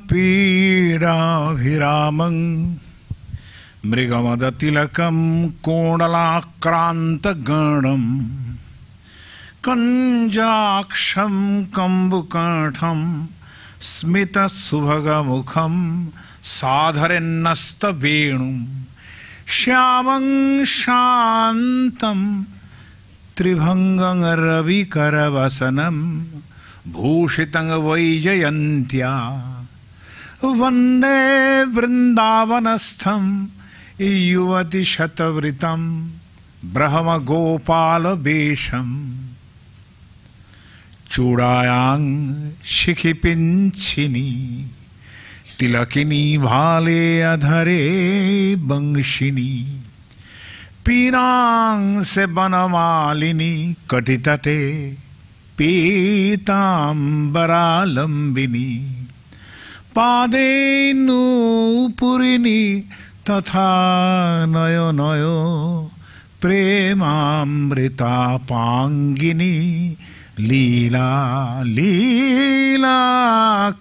पीडाभिरामं मृगमदतिलकं कोणलाक्रान्तगणं कञ्जाक्षं कम्बुकण्ठं स्मितसुभगमुखं साधरेन्नस्तवेणुं श्यामं शान्तं त्रिभंगं रविकरवसनं भूषितं वैजयन्त्या वन्दे वृन्दावनस्थं युवतिशतवृतं ब्रह्मगोपालवेषं चूडायां शिखिपिञ्छिनी तिलकिनी भाले अधरे वंशिनी पीनां से बनमालिनी कटितटे पीताम्बरालम्बिनी पादे नूपुरिनी तथा नयो नयो प्रेमामृतापांगिनी लीला लीला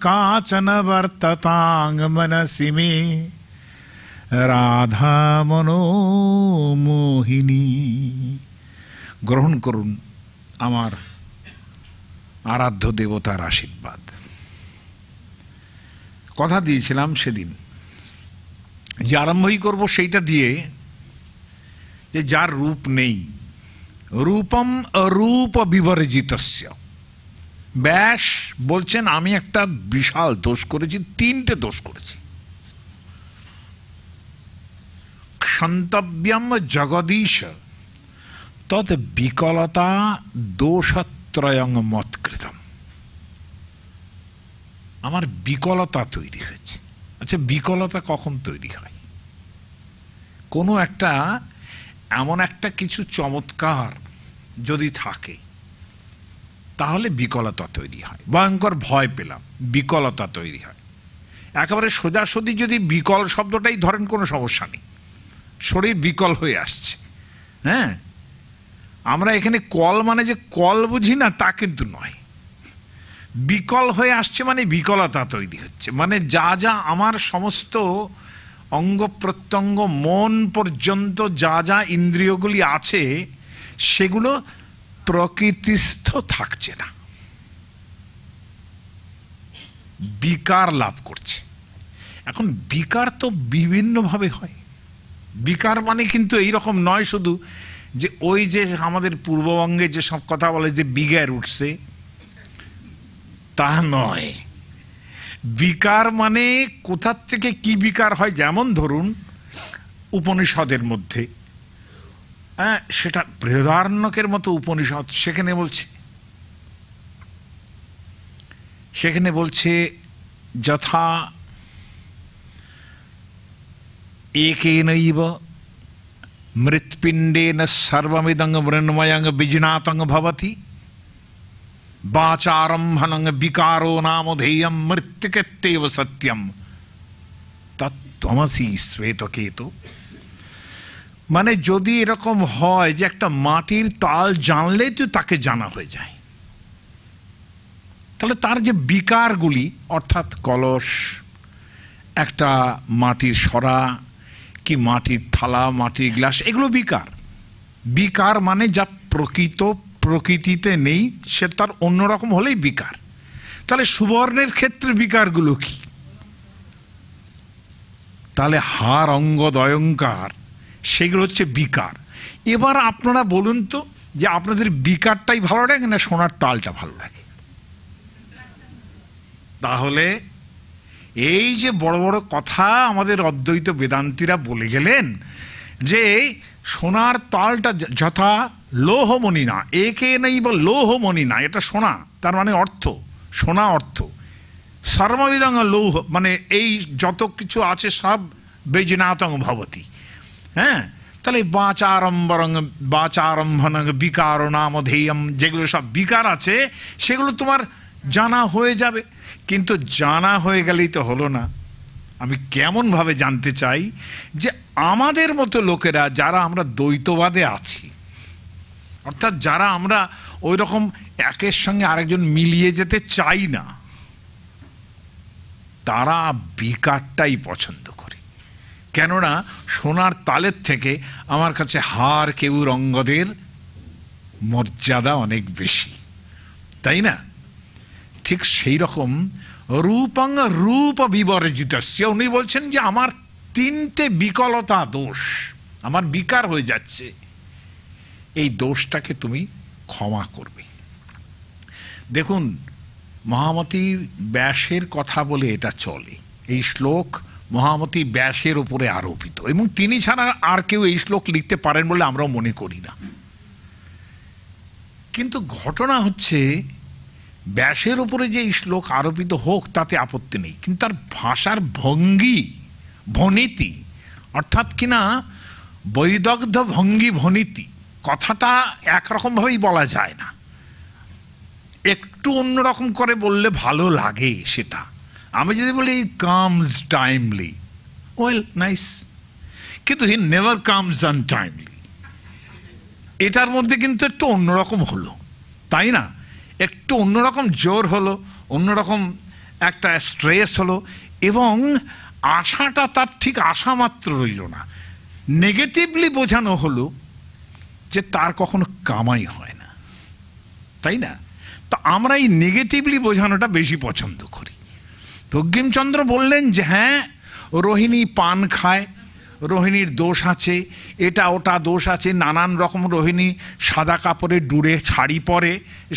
काचन वर्ततांग मनसि मे राधा मनोमोहिनी। ग्रहण करुन आमार आराध्य देवतार आशीर्वाद। कथा दिएছিলাম সেদিন যে আরম্ভই করব সেইটা দিয়ে যে যার রূপ নেই, রূপম অরূপ বিবর্জিতস্য। ব্যাস বলছেন আমি একটা বিশাল দোষ করেছি, তিনটে দোষ করেছি। क्षन्तव्यम जगदीश तत् विकलता दोषत्रयं मत्कृतम। আমার বিকলতা তৈরি হয়েছে। আচ্ছা, বিকলতা কখন তৈরি হয়? কোনো একটা এমন একটা কিছু চমৎকার যদি থাকে তাহলে বিকলতা তৈরি হয়। ভয়ঙ্কর ভয় পেলাম, বিকলতা তৈরি হয়। একেবারে সোজাসুজি যদি বিকল শব্দটাই ধরেন কোনো সমস্যা নেই, শরীর বিকল হয়ে আসছে। হ্যাঁ, আমরা এখানে কল মানে যে কল বুঝি না তা কিন্তু নয়। বিকল হয়ে আসছে মানে বিকলতা তৈরি হচ্ছে, মানে যা যা আমার সমস্ত অঙ্গ প্রত্যঙ্গ মন পর্যন্ত যা যা ইন্দ্রিয়গুলি আছে সেগুলো প্রকৃতিস্থ থাকছে না, বিকার লাভ করছে। এখন বিকার তো বিভিন্নভাবে হয়। বিকার মানে কিন্তু এইরকম নয় শুধু যে ওই যে আমাদের পূর্ববঙ্গে যে সব কথা বলে যে বিগার উঠছে, তা নয়। বিকার মানে কোথা থেকে কি বিকার হয়, যেমন ধরুন উপনিষদের মধ্যে, হ্যাঁ, সেটা বৃহদারণ্যকের মতো উপনিষদ, সেখানে বলছে যথা एकेनैव मृत्पिंडेन सर्वमिदं मृण्मयं विजिनातं भवति वाचारम्भनं विकारो नामधेयं मृत्तिकेत्येव सत्यं तत्त्वमसि श्वेतकेतु। মানে যদি এরকম হয় যে একটা মাটির তাল জানলেই তো তাকে জানা হয়ে যায়, তাহলে তার যে বিকারগুলি অর্থাৎ কলস, একটা মাটির সরা কি মাটির থালা, মাটির গ্লাস, এগুলো বিকার। বিকার মানে যা প্রকৃত প্রকৃতিতে নেই সে তার অন্যরকম হলেই বিকার। তাহলে সুবর্ণের ক্ষেত্রে বিকারগুলো কি? তাহলে হার অঙ্গ দয়ঙ্কার সেগুলো হচ্ছে বিকার। এবার আপনারা বলুন তো যে আপনাদের বিকারটাই ভালো লাগে না সোনার তালটা ভালো লাগে? তাহলে এই যে বড় বড় কথা আমাদের অদ্বৈত বেদান্তীরা বলে গেলেন যে সোনার তালটা যথা লৌহমণি না, একে নেই বা লৌহমণি না, এটা সোনা, তার মানে অর্থ সোনা, অর্থ সর্ববিধং লৌহ মানে এই যত কিছু আছে সব বৈজনাতং ভবতি। হ্যাঁ, তাহলে বাচারম্ভন বিকার নামধেয়ম, যেগুলো সব বিকার আছে সেগুলো তোমার জানা হয়ে যাবে। কিন্তু জানা হয়ে গেলেই তো হলো না। আমি কেমন ভাবে জানতে চাই যে আমাদের মতো লোকেরা যারা আমরা দ্বৈতবাদে আছি, অর্থাৎ যারা আমরা ওই রকম একের সঙ্গে আরেকজন মিলিয়ে যেতে চাই না, তারা বিকারটাই পছন্দ করে। কেননা সোনার তালের থেকে আমার কাছে হার কেউর অঙ্গদের মর্যাদা অনেক বেশি, তাই না? ঠিক সেই রকম রূপং রূপ বিবর্জিতস্য, উনি বলছেন যে আমার 3টে বিকলতা দোষ, আমার বিকার হয়ে যাচ্ছে, এই দোষটাকে তুমি ক্ষমা করবে। দেখুন, মহামতি ব্যাসের কথা বলে এটা চলে, এই শ্লোক মহামতি ব্যাসের উপরে আরোপিত, এবং তিনি ছাড়া আর কেউ এই শ্লোক লিখতে পারেন বলে আমরাও মনে করি না। কিন্তু ঘটনা হচ্ছে, ব্যাসের উপরে যে এই শ্লোক আরোপিত হোক তাতে আপত্তি নেই, কিন্তু তার ভাষার ভঙ্গি ভনীতি, অর্থাৎ কিনা বৈদগ্ধ ভঙ্গি ভনীতি, কথাটা একরকমভাবেই বলা যায় না, একটু অন্যরকম করে বললে ভালো লাগে সেটা। আমি যদি বলি কামস টাইমলি, ওয়েল নাইস, কিন্তু হি নেভার কামস আনটাইমলি, এটার মধ্যে কিন্তু একটু অন্যরকম হলো, তাই না? একটু অন্যরকম জোর হলো, অন্যরকম একটা স্ট্রেস হলো, এবং আশাটা তার ঠিক আশা মাত্র রইল না, নেগেটিভলি বোঝানো হলো যে তার কখনো কামাই হয় না, তাই না? তো আমরা এই নেগেটিভলি বোঝানোটা বেশি পছন্দ করি। বঙ্কিমচন্দ্র বললেন যে হ্যাঁ, রোহিণী পান খায়, রোহিণীর দোষ আছে, এটা ওটা দোষ আছে, নানান রকম রোহিণী সাদা কাপড়ে ডুরে শাড়ি পরে,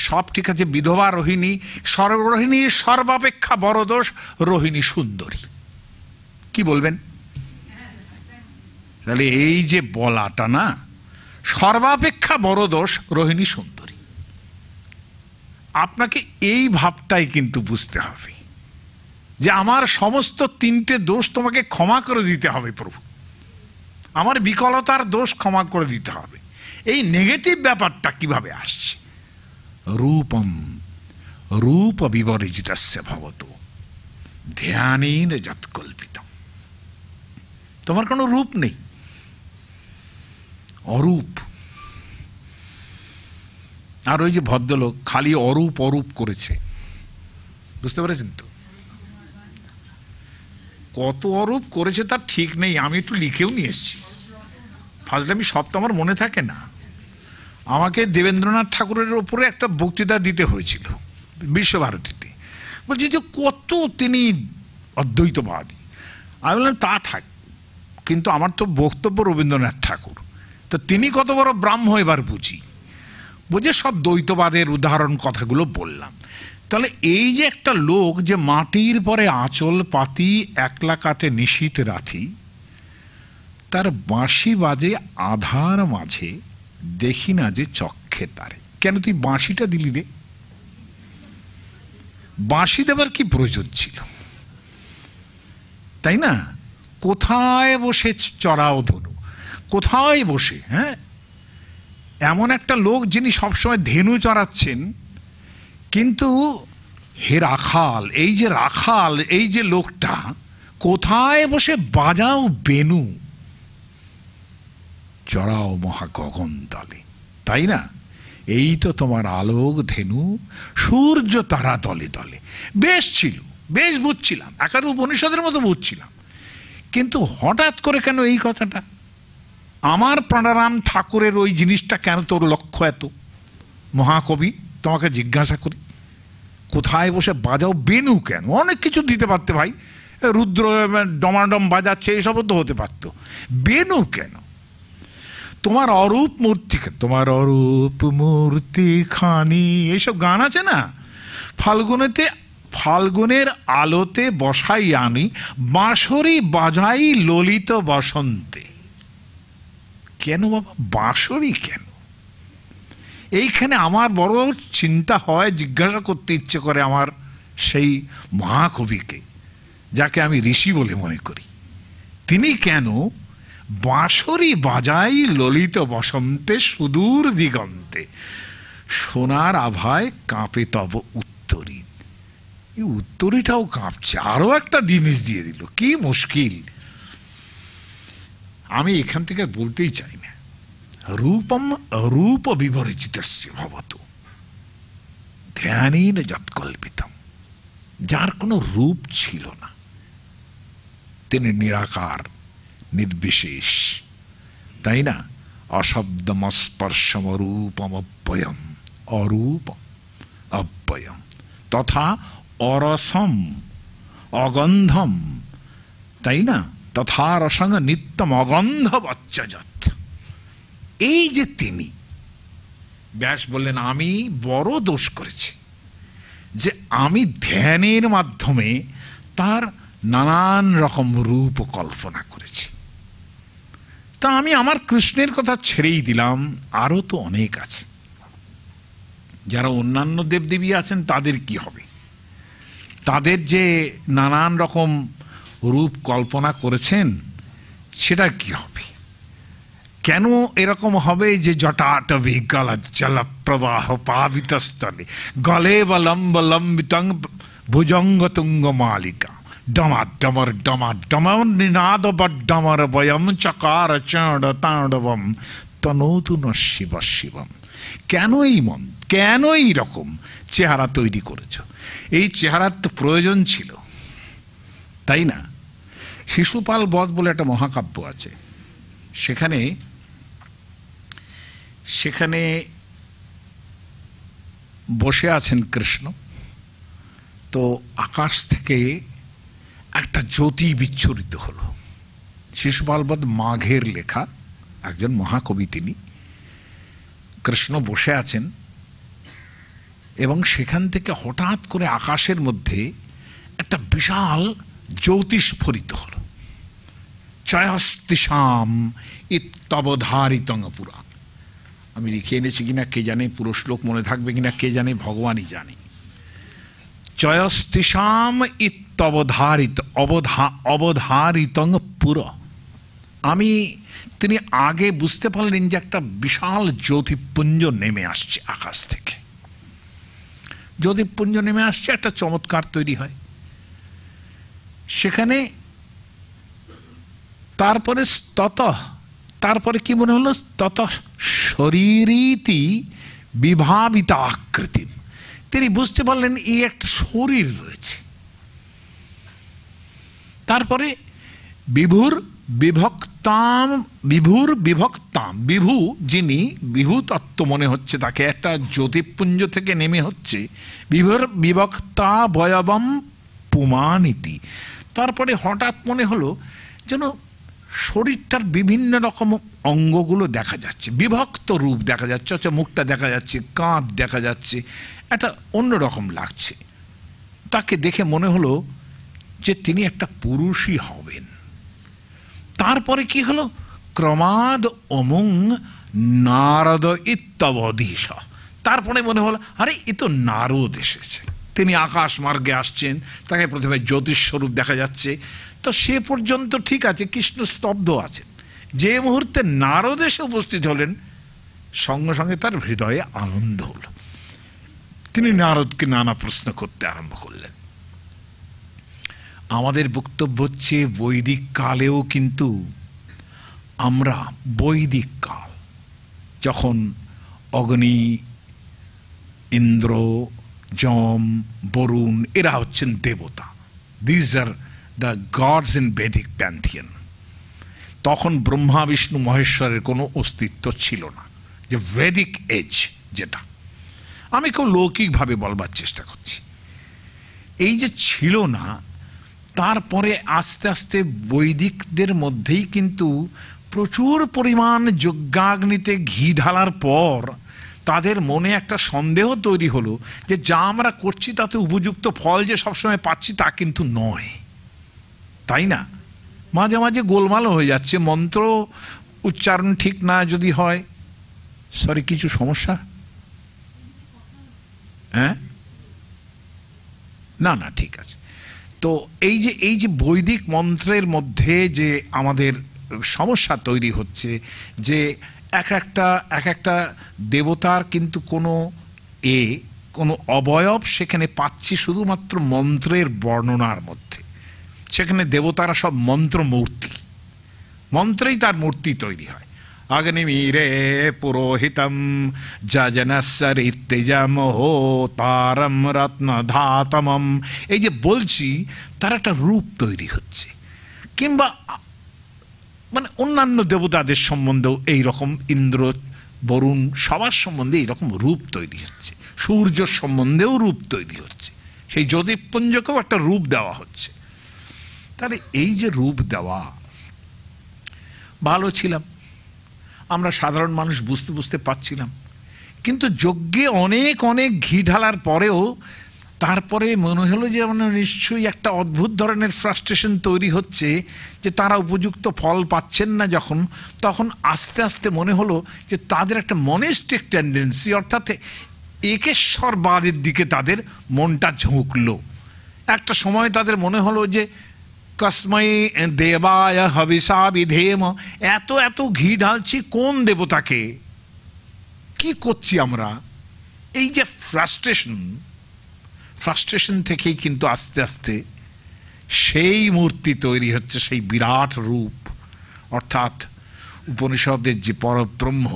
সব ঠিক আছে, বিধবা রোহিণী, রোহিণীর সর্বাপেক্ষা বড় দোষ রোহিণী সুন্দরী। কি বলবেন? তাহলে এই যে বলাটা না, সর্বাপেক্ষা বড় দোষ রোহিণী সুন্দরী, আপনাকে এই ভাবটাই কিন্তু বুঝতে হবে যে আমার সমস্ত 3টে দোষ তোমাকে ক্ষমা করে দিতে হবে প্রভু, আমার বিকলতার দোষ ক্ষমা করে দিতে হবে। এই নেগেটিভ ব্যাপারটা কিভাবে আসছে? রূপম রূপ বিবর্জিতস্য ভবতু ধ্যানেন যৎকল্পিতম, তোমার কোনো রূপ নেই, অরূপ। আর ওই যে ভদ্রলোক খালি অরূপ অরূপ করেছে, বুঝতে পেরেছেন তো? কত অরূপ করেছে তার ঠিক নেই, আমি একটু লিখেও নিয়ে এসেছি, ফাজলামি সব তো আমার মনে থাকে না। আমাকে দেবেন্দ্রনাথ ঠাকুরের ওপরে একটা বক্তৃতা দিতে হয়েছিল বিশ্বভারতীতে, বলছি যে কত তিনি অদ্বৈতবাদী। আমি বললাম তা থাক, কিন্তু আমার তো বক্তব্য রবীন্দ্রনাথ ঠাকুর, তো তিনি কত বড় ব্রাহ্ম এবার বুঝে সব দ্বৈতবাদের উদাহরণ কথাগুলো বললাম। তাহলে এই যে একটা লোক যে মাটির পরে আঁচল পাতি একলা কাটে নিশীত রাতি, তার বাঁশি বাজে আধার মাঝে দেখি না যে চক্ষে তারে। কেন তুই বাঁশিটা দিলি রে? বাঁশি দেবার কি প্রয়োজন ছিল, তাই না? কোথায় বসে চড়াও ধনু, কোথায় বসে, হ্যাঁ, এমন একটা লোক যিনি সবসময় ধেনু চড়াচ্ছেন, কিন্তু হে রাখাল, এই যে রাখাল, এই যে লোকটা কোথায় বসে বাজাও বেনু, চড়াও মহা গগন তলে, তাই না? এই তো তোমার আলোক ধেনু, সূর্য তারা দলে দলে। বেশ ছিল, বেশ বুঝছিলাম, একার উপনিষদের মতো বুঝছিলাম, কিন্তু হঠাৎ করে কেন এই কথাটা? আমার প্রাণারাম ঠাকুরের ওই জিনিসটা কেন তোর লক্ষ্য এত? মহাকবি, তোমাকে জিজ্ঞাসা করি, কোথায় বসে বাজাও বেনু কেন? অনেক কিছু দিতে পারতে ভাই, রুদ্র ডমাডম বাজাচ্ছে, এসবও তো হতে পারতো, বেনু কেন? তোমার অরূপ মূর্তি, তোমার অরূপ মূর্তি খানি, এইসব গান আছে না, ফাল্গুনের আলোতে বসাই আনি, বাঁশরি বাজাই ললিত বসন্তে। কেন বাবা বাঁশরি কেন? এইখানে আমার বড় চিন্তা হয়, জিজ্ঞাসা করতে ইচ্ছে করে আমার সেই মহাকবিকে, যাকে আমি ঋষি বলে মনে করি, তিনি কেন বাঁশরি বাজাই ললিত বসন্তে সুদূর দিগন্তে, সোনার আভায় কাঁপে তব উত্তরী। এই উত্তরীটাও কাঁপছে, আরো একটা জিনিস দিয়ে দিল, কি মুশকিল। আমি এখান থেকে বলতেই চাই না, রূপম রূপ বিবর্জিতস্য ভবতু ধ্যানেন যৎকল্পিতম, যার কোনো রূপ ছিল না, তিনি নিরাকার, নির্বিশেষ, তাই না? অশব্দম স্পর্শম রূপম অব্যয়ম, অরূপ অব্যয়ম, তথা অরসম অগন্ধম, তাই না? তথা রসং নিত্যম অগন্ধবচ্চযৎ। এই যে তিনি, ব্যাস বললেন আমি বড় দোষ করেছি যে আমি ধ্যানের মাধ্যমে তার নানান রকম রূপ কল্পনা করেছি। তা আমি আমার কৃষ্ণের কথা ছেড়েই দিলাম, আরো তো অনেক আছে। যারা অন্যান্য দেবদেবী আছেন তাদের কি হবে? তাদের যে নানান রকম রূপ কল্পনা করেছেন সেটা কি হবে? কেন এরকম হবে যে জটাটভি গলজ্জল প্রবাহ পাবিতস্তলে গলে বলম্ব লম্বিতং ভুজঙ্গ তুঙ্গ মালিকা ডমাডমর ডমাডমর নিনাদবডমর বয়ম চকার চণ্ড তাণ্ডবম তনৌতু ন শিব শিবম। কেন এই মন, কেন এই রকম চেহারা তৈরি করেছ? এই চেহারার তো প্রয়োজন ছিল, তাই না? শিশুপাল বধ বলে একটা মহাকাব্য আছে, সেখানে বসে আছেন কৃষ্ণ, তো আকাশ থেকে একটা জ্যোতি বিচ্ছুরিত হলো। শিশুপাল বধ মাঘের লেখা, একজন মহাকবি তিনি। কৃষ্ণ বসে আছেন এবং সেখান থেকে হঠাৎ করে আকাশের মধ্যে একটা বিশাল জ্যোতিস্ফরিত হল। চয়স্তিশাম ইত্যবধারিতং পুরা। আমি লিখে এনেছি কিনা কে জানে, পুরো শ্লোক মনে থাকবে কিনা কে জানে, ভগবানই জানে। চয়স্তিশাম ইত্যবধারিত অবধারিতং পুরা। তিনি আগে বুঝতে পারলেন যে একটা বিশাল জ্যোতিপুঞ্জ নেমে আসছে আকাশ থেকে। জ্যোতিপুঞ্জ নেমে আসছে, একটা চমৎকার তৈরি হয় সেখানে। তারপরে কি মনে হলো? তত শরীরীতি বিভাবিতা আকৃতি। তিনি বুঝতে পারলেন এই একটা শরীর রয়েছে। তারপরে বিভুর বিভক্তাম, বিভু যিনি, বিভু তত্ত্ব মনে হচ্ছে তাকে, একটা জ্যোতিপুঞ্জ থেকে নেমে হচ্ছে। বিভুর বিভক্তা বয়বম পুমানীতি। তারপরে হঠাৎ মনে হলো যেন শরীরটার বিভিন্ন রকম অঙ্গগুলো দেখা যাচ্ছে, বিভক্ত রূপ দেখা যাচ্ছে, মুখটা দেখা যাচ্ছে, কাঁধ দেখা যাচ্ছে, একটা অন্যরকম লাগছে। তাকে দেখে মনে হলো যে তিনি একটা পুরুষই হবেন। তারপরে কি হলো? ক্রমাদ অমুং নারদ ইত্যবধীশ। তারপরে মনে হলো আরে এ তো নারদ এসেছে, তিনি আকাশ মার্গে আসছেন, তাকে প্রথমে জ্যোতিস্বরূপ দেখা যাচ্ছে। তো সে পর্যন্ত ঠিক আছে, কৃষ্ণ স্তব্ধ আছেন। যে মুহূর্তে নারদ এসে উপস্থিত হলেন, সঙ্গে সঙ্গে তার হৃদয়ে আনন্দ হল। তিনি নারদকে নানা প্রশ্ন করতে আরম্ভ করলেন। আমাদের বক্তব্য হচ্ছে বৈদিক কালেও কিন্তু আমরা, বৈদিক কাল যখন অগ্নি, ইন্দ্র, যম, বরুণ এরা হচ্ছেন দেবতা, these are the gods in Vedic pantheon, তখন ব্রহ্মা বিষ্ণু মহেশ্বরের কোনো অস্তিত্ব ছিল না। যে ভেদিক এজ, যেটা আমি খুব লৌকিকভাবে বলবার চেষ্টা করছি, এই যে ছিল না, তারপরে আস্তে আস্তে বৈদিকদের মধ্যেই কিন্তু প্রচুর পরিমাণ যজ্ঞাগ্নিতে ঘি ঢালার পর তাদের মনে একটা সন্দেহ তৈরি হলো যে যা আমরা করছি তাতে উপযুক্ত ফল যে সবসময় পাচ্ছি তা কিন্তু নয়, তাই না? মাঝে মাঝে গোলমালও হয়ে যাচ্ছে, মন্ত্র উচ্চারণ ঠিক না যদি হয়, সরি কিছু সমস্যা, হ্যাঁ, না না ঠিক আছে। তো এই যে বৈদিক মন্ত্রের মধ্যে যে আমাদের সমস্যা তৈরি হচ্ছে, যে এক একটা দেবতার কিন্তু কোনো অবয়ব সেখানে পাচ্ছি শুধুমাত্র মন্ত্রের বর্ণনার মধ্যে। সেখানে দেবতারা সব মন্ত্রমূর্তি, মন্ত্রেই তার মূর্তি তৈরি হয়। অগ্নিমীরে পুরোহিতম যজনসরিতেজম হো তারম রত্নধাতমম, এই যে বলছি তার একটা রূপ তৈরি হচ্ছে, কিংবা মানে অন্যান্য দেবতাদের সম্বন্ধেও এইরকম, ইন্দ্র, বরুণ, সবার সম্বন্ধে এইরকম রূপ তৈরি হচ্ছে। সূর্য সম্বন্ধেও রূপ তৈরি হচ্ছে, সেই জ্যোতিপুঞ্জকেও একটা রূপ দেওয়া হচ্ছে। তাহলে এই যে রূপ দেওয়া, ভালো ছিলাম আমরা সাধারণ মানুষ, বুঝতে বুঝতে পারছিলাম, কিন্তু যজ্ঞে অনেক অনেক ঘি ঢালার পরেও তারপরে মনে হলো যে মানে নিশ্চয়ই একটা অদ্ভুত ধরনের ফ্রাস্ট্রেশন তৈরি হচ্ছে, যে তারা উপযুক্ত ফল পাচ্ছেন না যখন, তখন আস্তে আস্তে মনে হলো যে তাদের একটা মনেস্টিক টেন্ডেন্সি, অর্থাৎ একেশ্বরবাদের দিকে তাদের মনটা ঝুঁকলো। একটা সময় তাদের মনে হলো যে কসমৈ দেবায় হবিষা বিধেম, এত এত ঘি ঢালছি কোন দেবতাকে, কি করছি আমরা? এই যে ফ্রাস্ট্রেশন থেকেই কিন্তু আস্তে আস্তে সেই মূর্তি তৈরি হচ্ছে, সেই বিরাট রূপ, অর্থাৎ উপনিষদের যে পরব্রহ্ম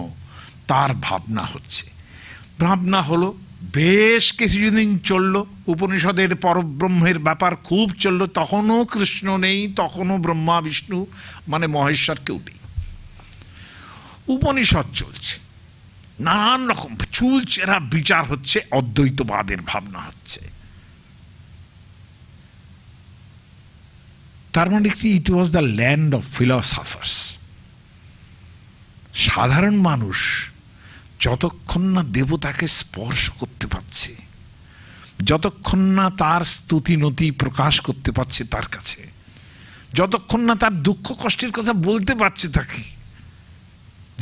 তার ভাবনা হচ্ছে। ভাবনা হলো, বেশ কিছুদিন চলল, উপনিষদের পরব্রহ্মের ব্যাপার খুব চলল, তখনও কৃষ্ণ নেই, তখনও ব্রহ্মা বিষ্ণু মানে মহেশ্বর কেউ নেই। উপনিষদ চলছে, নানান রকম চুলচেরা বিচার হচ্ছে, অদ্বৈতবাদের ভাবনা হচ্ছে। তার মানে কি, it was the land of philosophers. সাধারণ মানুষ যতক্ষণ না দেবতাকে স্পর্শ করতে পারছে, যতক্ষণ না তার স্তুতি নতি প্রকাশ করতে পারছে তার কাছে, যতক্ষণ না তার দুঃখ কষ্টের কথা বলতে পারছে তাকে,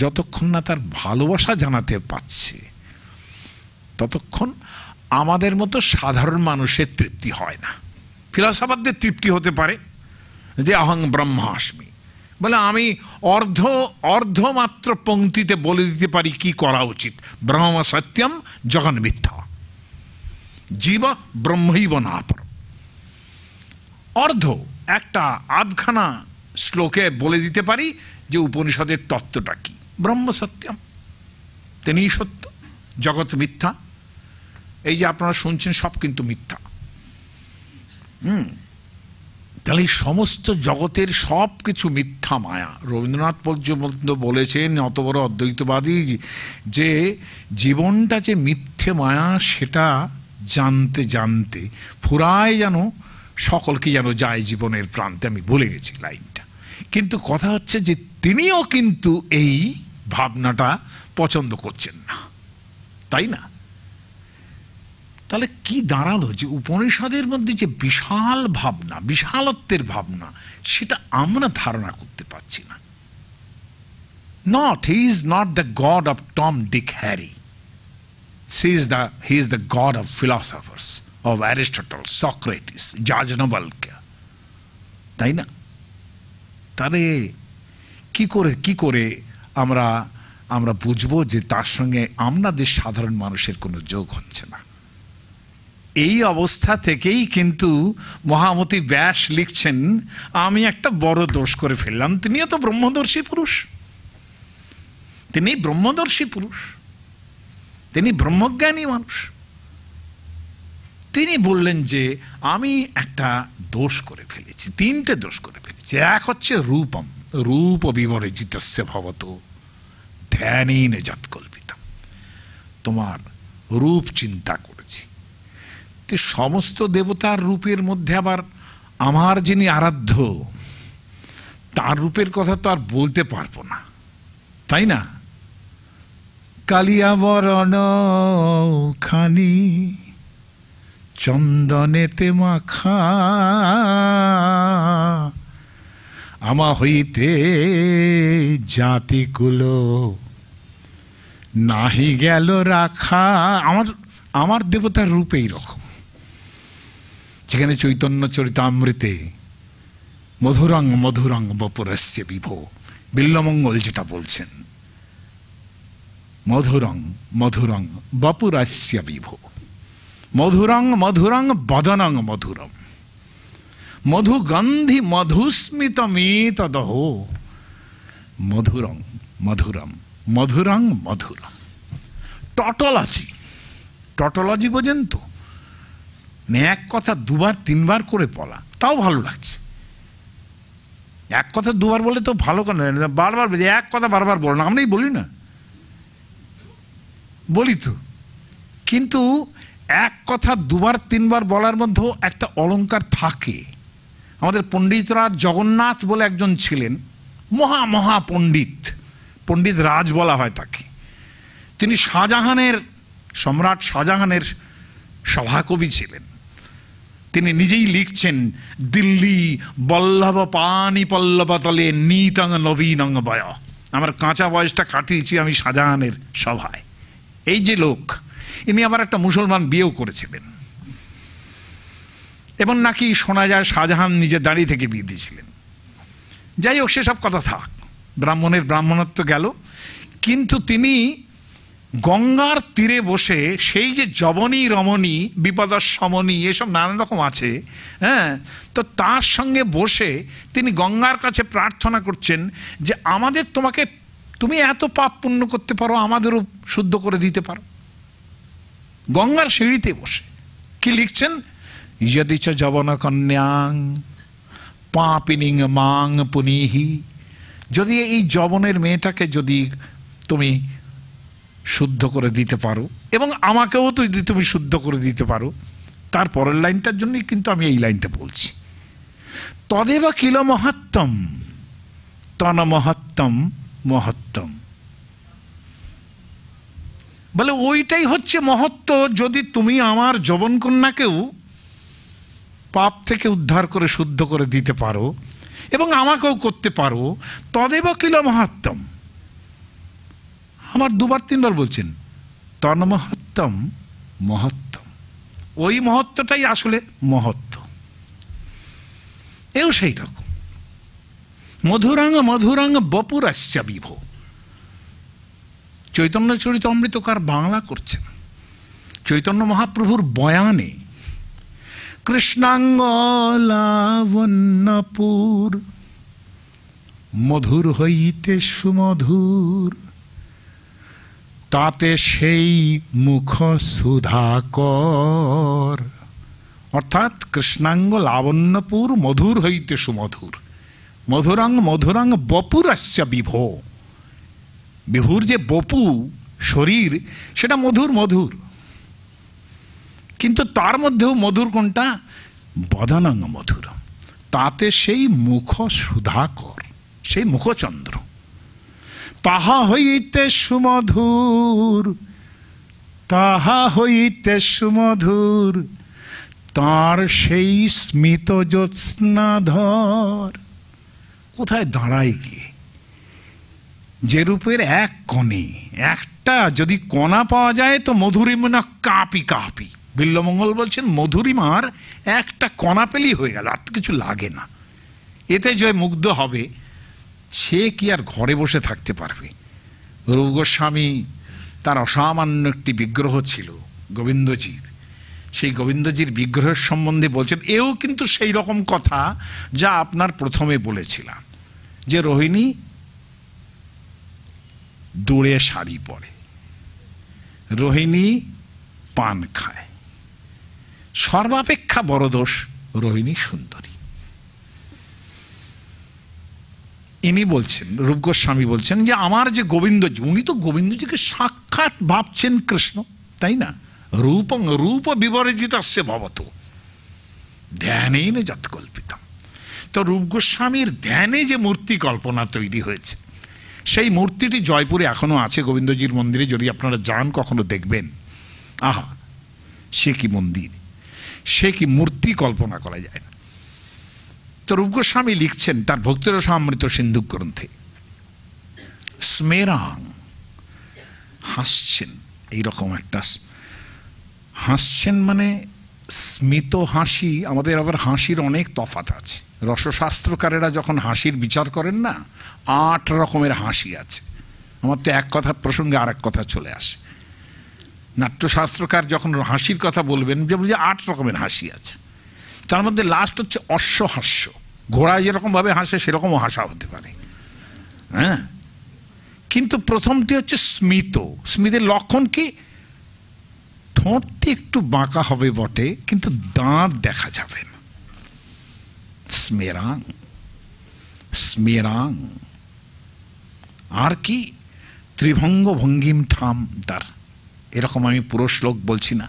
যতক্ষণ না তার ভালোবাসা জানাতে পারছে, ততক্ষণ আমাদের মতো সাধারণ মানুষের তৃপ্তি হয় না। ফিলসফারদের তৃপ্তি হতে পারে যে অহং ব্রহ্মাস্মি, বলে আমি অর্ধ মাত্র পংক্তিতে বলে দিতে পারি কি করা উচিত। ব্রহ্ম সত্যম জগন মিথ্যা, জীব ব্রহ্মৈব নাপর। একটা আধখানা শ্লোকে বলে দিতে পারি যে উপনিষদের তত্ত্বটা কি। ব্রহ্ম সত্যম, তিনিই সত্য, জগৎ মিথ্যা। এই যে আপনারা শুনছেন সব কিন্তু মিথ্যা। তাহলে সমস্ত জগতের সব কিছু মিথ্যা মায়া। রবীন্দ্রনাথ পর্যন্ত বলেছেন, অত বড় অদ্বৈতবাদী, যে জীবনটা যে মিথ্যে মায়া সেটা জানতে জানতে ফুরায় যেন সকলকে যেন যায় জীবনের প্রান্তে। আমি বলে গেছি লাইনটা, কিন্তু কথা হচ্ছে যে তিনিও কিন্তু এই ভাবনাটা পছন্দ করছেন না, তাই না? তাহলে কি দাঁড়ালো, যে উপনিষদের মধ্যে যে বিশাল ভাবনা, বিশালত্বের ভাবনা, সেটা আমরা ধারণা করতে পারছি না। He is not the god of Tom, Dick, Harry. He is the god of philosophers, of Aristotle, Socrates, Yajnavalkya, তাই না? তাহলে কি করে আমরা বুঝবো যে তার সঙ্গে আমাদের সাধারণ মানুষের কোনো যোগ হচ্ছে না? এই অবস্থা থেকেই কিন্তু মহামতি ব্যাস লিখছেন, আমি একটা বড় দোষ করে ফেললাম। তিনিও তো ব্রহ্মদর্শী পুরুষ, তিনি ব্রহ্মজ্ঞানী মানুষ। তিনি বললেন যে আমি একটা দোষ করে ফেলেছি, তিনটে দোষ করে ফেলেছি। এক হচ্ছে রূপম, রূপ বিবর্জিতস্য ভবতো ধ্যানেন যৎকল্পিতম। তোমার রূপ চিন্তা করেছি। সমস্ত দেবতার রূপের মধ্যে আবার আমার যিনি আরাধ্য তার রূপের কথা তো আর বলতে পারবো না, তাই না? কালিয়াবরণ খানি চন্দনেতে মাখা, আমা হইতে জাতিকুলো নাহি গেল রাখা। আমার দেবতার রূপ এইরকম, যেখানে চৈতন্য চরিতামৃতে মধুরং মধুরং বপুরস্য বিভো, বিল্লমঙ্গল যেটা বলছেন, মধুরং মধুরং বপুরস্য বিভো, মধুরং মধুরং বদনং মধুরম, মধুগন্ধি মধুস্মিতমেতদহ, মধুরং মধুরম মধুরং মধুরম। টটলজি বোঝেন তো? এক কথা দুবার তিনবার করে বলা, তাও ভালো লাগছে। এক কথা দুবার বলে তো ভালো কেন, বারবার বলি, এক কথা বারবার বলো না, আমরাই বলি না, বলি তো। কিন্তু এক কথা দুবার তিনবার বলার মধ্যেও একটা অলংকার থাকে। আমাদের পণ্ডিতরা, জগন্নাথ বলে একজন ছিলেন, মহা পণ্ডিত, পণ্ডিত রাজ বলা হয় তাকে। তিনি সম্রাট শাহজাহানের সভাকবি ছিলেন। তিনি নিজেই লিখছেন, দিল্লি বল্লভ পানি পল্লবতলে নীতং নবীনং বয়। আমার কাঁচা বয়সটা কাটিয়েছি আমি শাহজাহানের সভায়। এই যে লোক, ইনি আবার একটা মুসলমান বিয়েও করেছিলেন, এবং নাকি শোনা যায় শাহজাহান নিজে দাঁড়িয়ে থেকে বিয়ে দিয়েছিলেন। যাই হোক, সেসব কথা থাক, ব্রাহ্মণের ব্রাহ্মণত্ব গেল। কিন্তু তিনি গঙ্গার তীরে বসে সেই যে যবনী রমণী, বিপদসমনী, এসব নানান রকম আছে, হ্যাঁ, তো তার সঙ্গে বসে তিনি গঙ্গার কাছে প্রার্থনা করছেন যে আমাদের তুমি এত পাপ পুণ্য করতে পারো, আমাদেরও শুদ্ধ করে দিতে পারো। গঙ্গার সিঁড়িতে বসে কি লিখছেন, যদি চ যবন কন্যাং পাপিনিং মাং পুনিহি, যদি এই যবনের মেয়েটাকে যদি তুমি শুদ্ধ করে দিতে পারো, এবং আমাকেও তো যদি তুমি শুদ্ধ করে দিতে পারো। তার পরের লাইনটার জন্যই কিন্তু আমি এই লাইনটা বলছি, তদেব কিল মহাত্তম তন মহাত্তম মহত্তম। বলে ওইটাই হচ্ছে মহত্ব, যদি তুমি আমার যবন কন্যাকেও পাপ থেকে উদ্ধার করে শুদ্ধ করে দিতে পারো এবং আমাকেও করতে পারো, তদেব কিল মহাত্তম। আমার দুবার তিনবার বলছেন, তন্মহত্তম মহত্তম। ওই মহত্বটাই আসলে মহত্ব। এও সেই রকম। মধুরাঙ্গ মধুরাঙ্গ বপুরাশ্চ বিভো। চৈতন্য চরিতামৃতকার বাংলা করছেন চৈতন্য মহাপ্রভুর বয়ানে, কৃষ্ণাঙ্গ লাবণ্যপুর মধুর হইতে সুমধুর, তাতে সেই মুখ সুধাকর। অর্থাৎ কৃষ্ণাঙ্গ লাবণ্যপুর মধুর হইতে সুমধুর, মধুরাঙ্গ মধুরাঙ্গ বপুরাশ্চ বিভো। বিভুর যে বপু শরীর, সেটা মধুর মধুর, কিন্তু তার মধ্যেও মধুর কোনটা, বদনাঙ্গ মধুর, তাতে সেই মুখ সুধাকর, সেই মুখচন্দ্র। তাহা হইতে সুমধুর, তাহা হইতে সুমধুর, তার সেই স্মিত জ্যোৎস্নাধর। কোথায় দাঁড়ায় গিয়ে, যে রূপের এক কণে, একটা যদি কণা পাওয়া যায় তো মধুরিমা কাঁপি কাঁপি। বিল্বমঙ্গল বলছেন মধুরিমার একটা কণা পেলেই হয়ে গেল, আর তো কিছু লাগে না। এতে যে মুগ্ধ হবে, সে কি আর ঘরে বসে থাকতে পারবে? রূপ গোস্বামী, তার অসামান্য একটি বিগ্রহ ছিল গোবিন্দজির, সেই গোবিন্দজির বিগ্রহের সম্বন্ধে বলছেন, এও কিন্তু সেই রকম কথা যা আপনার প্রথমে বলেছিলাম, যে রোহিণী দূরে শাড়ি পরে, রোহিণী পান খায়, সর্বাপেক্ষা বড় দোষ রোহিণী সুন্দরী। ইনি বলছেন, রূপ গোস্বামী বলছেন যে আমার যে গোবিন্দজি, উনি তো গোবিন্দজিকে সাক্ষাৎ ভাবছেন কৃষ্ণ, তাই না? রূপং রূপ বিবর্জিতস্য ভবতু ধ্যানেন যৎকল্পিতম। তো রূপ গোস্বামীর ধ্যানে যে মূর্তি কল্পনা তৈরি হয়েছে, সেই মূর্তিটি জয়পুরে এখনো আছে গোবিন্দজির মন্দিরে। যদি আপনারা যান কখনো দেখবেন, আহা সে কি মন্দির, সে কি মূর্তি, কল্পনা করা যায় না। তো রূপ গোস্বামী লিখছেন তার ভক্তিরসামৃত সিন্ধু গ্রন্থে, স্মেরাং, হাসছেন, এইরকম একটা হাসছেন, মানে স্মিত হাসি। আমাদের আবার হাসির অনেক তফাৎ আছে। রসশাস্ত্রকারেরা যখন হাসির বিচার করেন না, 8 রকমের হাসি আছে। আমার তো এক কথা প্রসঙ্গে আর এক কথা চলে আসে। নাট্যশাস্ত্রকার যখন হাসির কথা বলবেন, যে 8 রকমের হাসি আছে। তার মধ্যে লাস্ট হচ্ছে অশ্বহাস্য। ঘোড়া যেরকমভাবে হাসে সেরকমও হাসা হতে পারে, হ্যাঁ। কিন্তু প্রথমটি হচ্ছে স্মিত। স্মিতের লক্ষণ কি? ঠোঁটটি একটু বাঁকা হবে বটে, কিন্তু দাঁত দেখা যাবে না। স্মেরাং, স্মেরাং, আর কি ত্রিভঙ্গ ভঙ্গিম ঠাম তার, এরকম আমি পুরো শ্লোক বলছি না।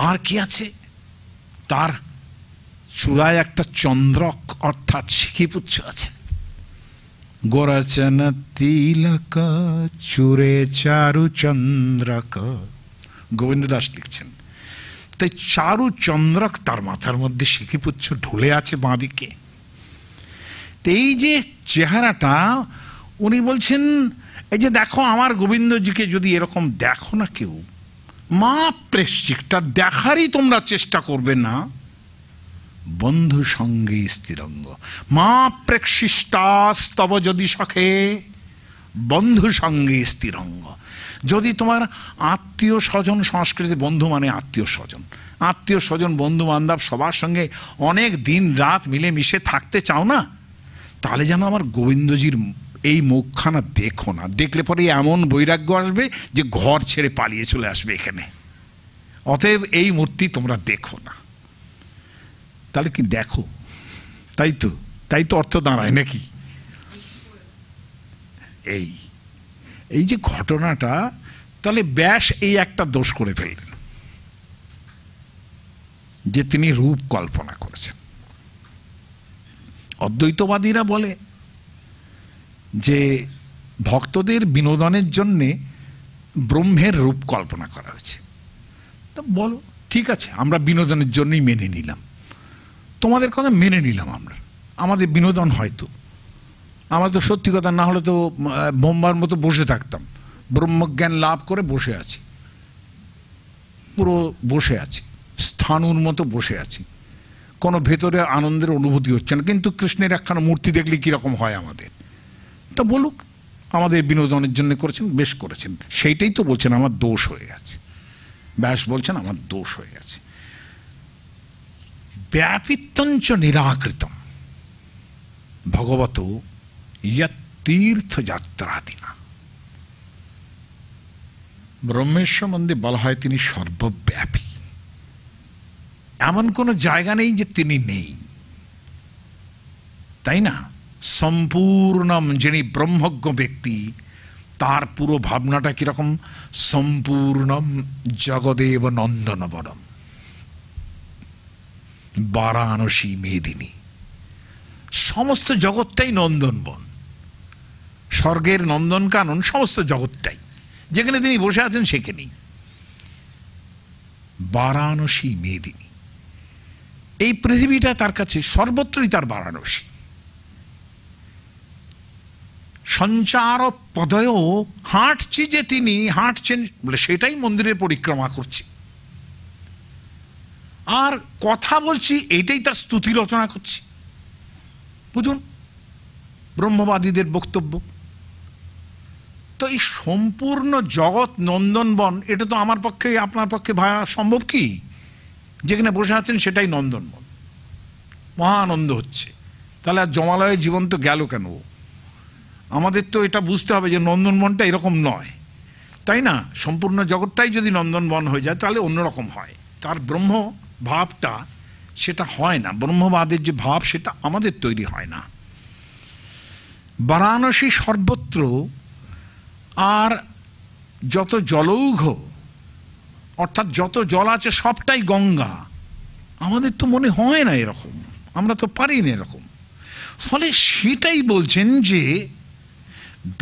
আর কি আছে, তার চূড়ায় একটা চন্দ্রক অর্থাৎ শিখিপুচ্ছ আছে। গোরচন তিলক চূড়ে চারু চন্দ্রক, গোবিন্দ দাস লিখছেন। তাই চারু চন্দ্রক তার মাথার মধ্যে শিখিপুচ্ছ ঢুলে আছে বাঁদিকে। এই যে চেহারাটা, উনি বলছেন এই যে দেখো আমার গোবিন্দজিকে যদি এরকম দেখো না কেউ, মা প্রেষ্টিকটা দেখারই তোমরা চেষ্টা করবে না। বন্ধু সঙ্গে স্থিরঙ্গ, মা প্রেক্ষিষ্টাস্তব যদি সখে বন্ধু সঙ্গে স্থিরঙ্গ। যদি তোমার আত্মীয় স্বজন, সংস্কৃতি বন্ধু মানে আত্মীয় স্বজন, আত্মীয় স্বজন বন্ধু বান্ধব সবার সঙ্গে অনেক দিন রাত মিলে মিশে থাকতে চাও না, তাহলে যেন আমার গোবিন্দজির এই মুখখানা দেখো না। দেখলে পরে এমন বৈরাগ্য আসবে যে ঘর ছেড়ে পালিয়ে চলে আসবে এখানে। অতএব এই মূর্তি তোমরা দেখো না। তাহলে কি দেখো, তাই তো অর্থ দাঁড়ায় নাকি? এই যে ঘটনাটা, তাহলে ব্যাস এই একটা দোষ করে ফেললেন যে তিনি রূপ কল্পনা করেছেন। অদ্বৈতবাদীরা বলে যে ভক্তদের বিনোদনের জন্যে ব্রহ্মের রূপ কল্পনা করা হয়েছে। তা বলো ঠিক আছে, আমরা বিনোদনের জন্যই মেনে নিলাম, তোমাদের কথা মেনে নিলাম আমরা, আমাদের বিনোদন হয়তো, আমরা তো সত্যি কথা না হলে তো বোম্বার মতো বসে থাকতাম, ব্রহ্মজ্ঞান লাভ করে বসে আছি, পুরো বসে আছি, স্থাণুর মতো বসে আছি, কোনো ভেতরে আনন্দের অনুভূতি হচ্ছে না। কিন্তু কৃষ্ণের একখানা মূর্তি দেখলে কীরকম হয় আমাদের? তা বলুক, আমাদের বিনোদনের জন্য করেছেন, বেশ করেছেন, সেইটাই তো বলছেন আমার দোষ হয়ে গেছে। ব্যাস বলছেন আমার দোষ হয়ে গেছে। ব্যাপিতঞ্চ নিরাকৃতম ভগবত তীর্থযাত্রাদিনা। ব্রহ্মের সম্বন্ধে বলা হয় তিনি সর্বব্যাপী, এমন কোনো জায়গা নেই যে তিনি নেই, তাই না? সম্পূর্ণম, যিনি ব্রহ্মজ্ঞ ব্যক্তি, তার পুরো ভাবনাটা কিরকম? সম্পূর্ণম জগদেব নন্দনবনম বারাণসী মেদিনী। সমস্ত জগৎটাই নন্দনবন, স্বর্গের নন্দনকানন, সমস্ত জগৎটাই যেখানে তিনি বসে আছেন সেখানেই। বারাণসী মেদিনী, এই পৃথিবীটা তার কাছে সর্বত্রই তার বারাণসী। সঞ্চার পদয়, হাঁটছি যে তিনি, হাঁটছেন বলে সেটাই মন্দিরের পরিক্রমা করছি, আর কথা বলছি এইটাই তার স্তুতি রচনা করছি। বুঝুন ব্রহ্মবাদীদের বক্তব্য। তো এই সম্পূর্ণ জগৎ নন্দনবন, এটা তো আমার পক্ষে আপনার পক্ষে ভায়া সম্ভব কি? যেখানে বসে আছেন সেটাই নন্দনবন, মহা আনন্দ হচ্ছে। তাহলে আর জমালয়ের জীবন তো গেল কেন? আমাদের তো এটা বুঝতে হবে যে নন্দনবনটা এরকম নয়, তাই না? সম্পূর্ণ জগৎটাই যদি নন্দনবন হয়ে যায় তাহলে অন্যরকম হয়। তার ব্রহ্ম ভাবটা সেটা হয় না, ব্রহ্মবাদের যে ভাব সেটা আমাদের তৈরি হয় না। বারাণসী সর্বত্র, আর যত জলৌঘ অর্থাৎ যত জল আছে সবটাই গঙ্গা। আমাদের তো মনে হয় না এরকম, আমরা তো পারি না এরকম। ফলে সেটাই বলছেন যে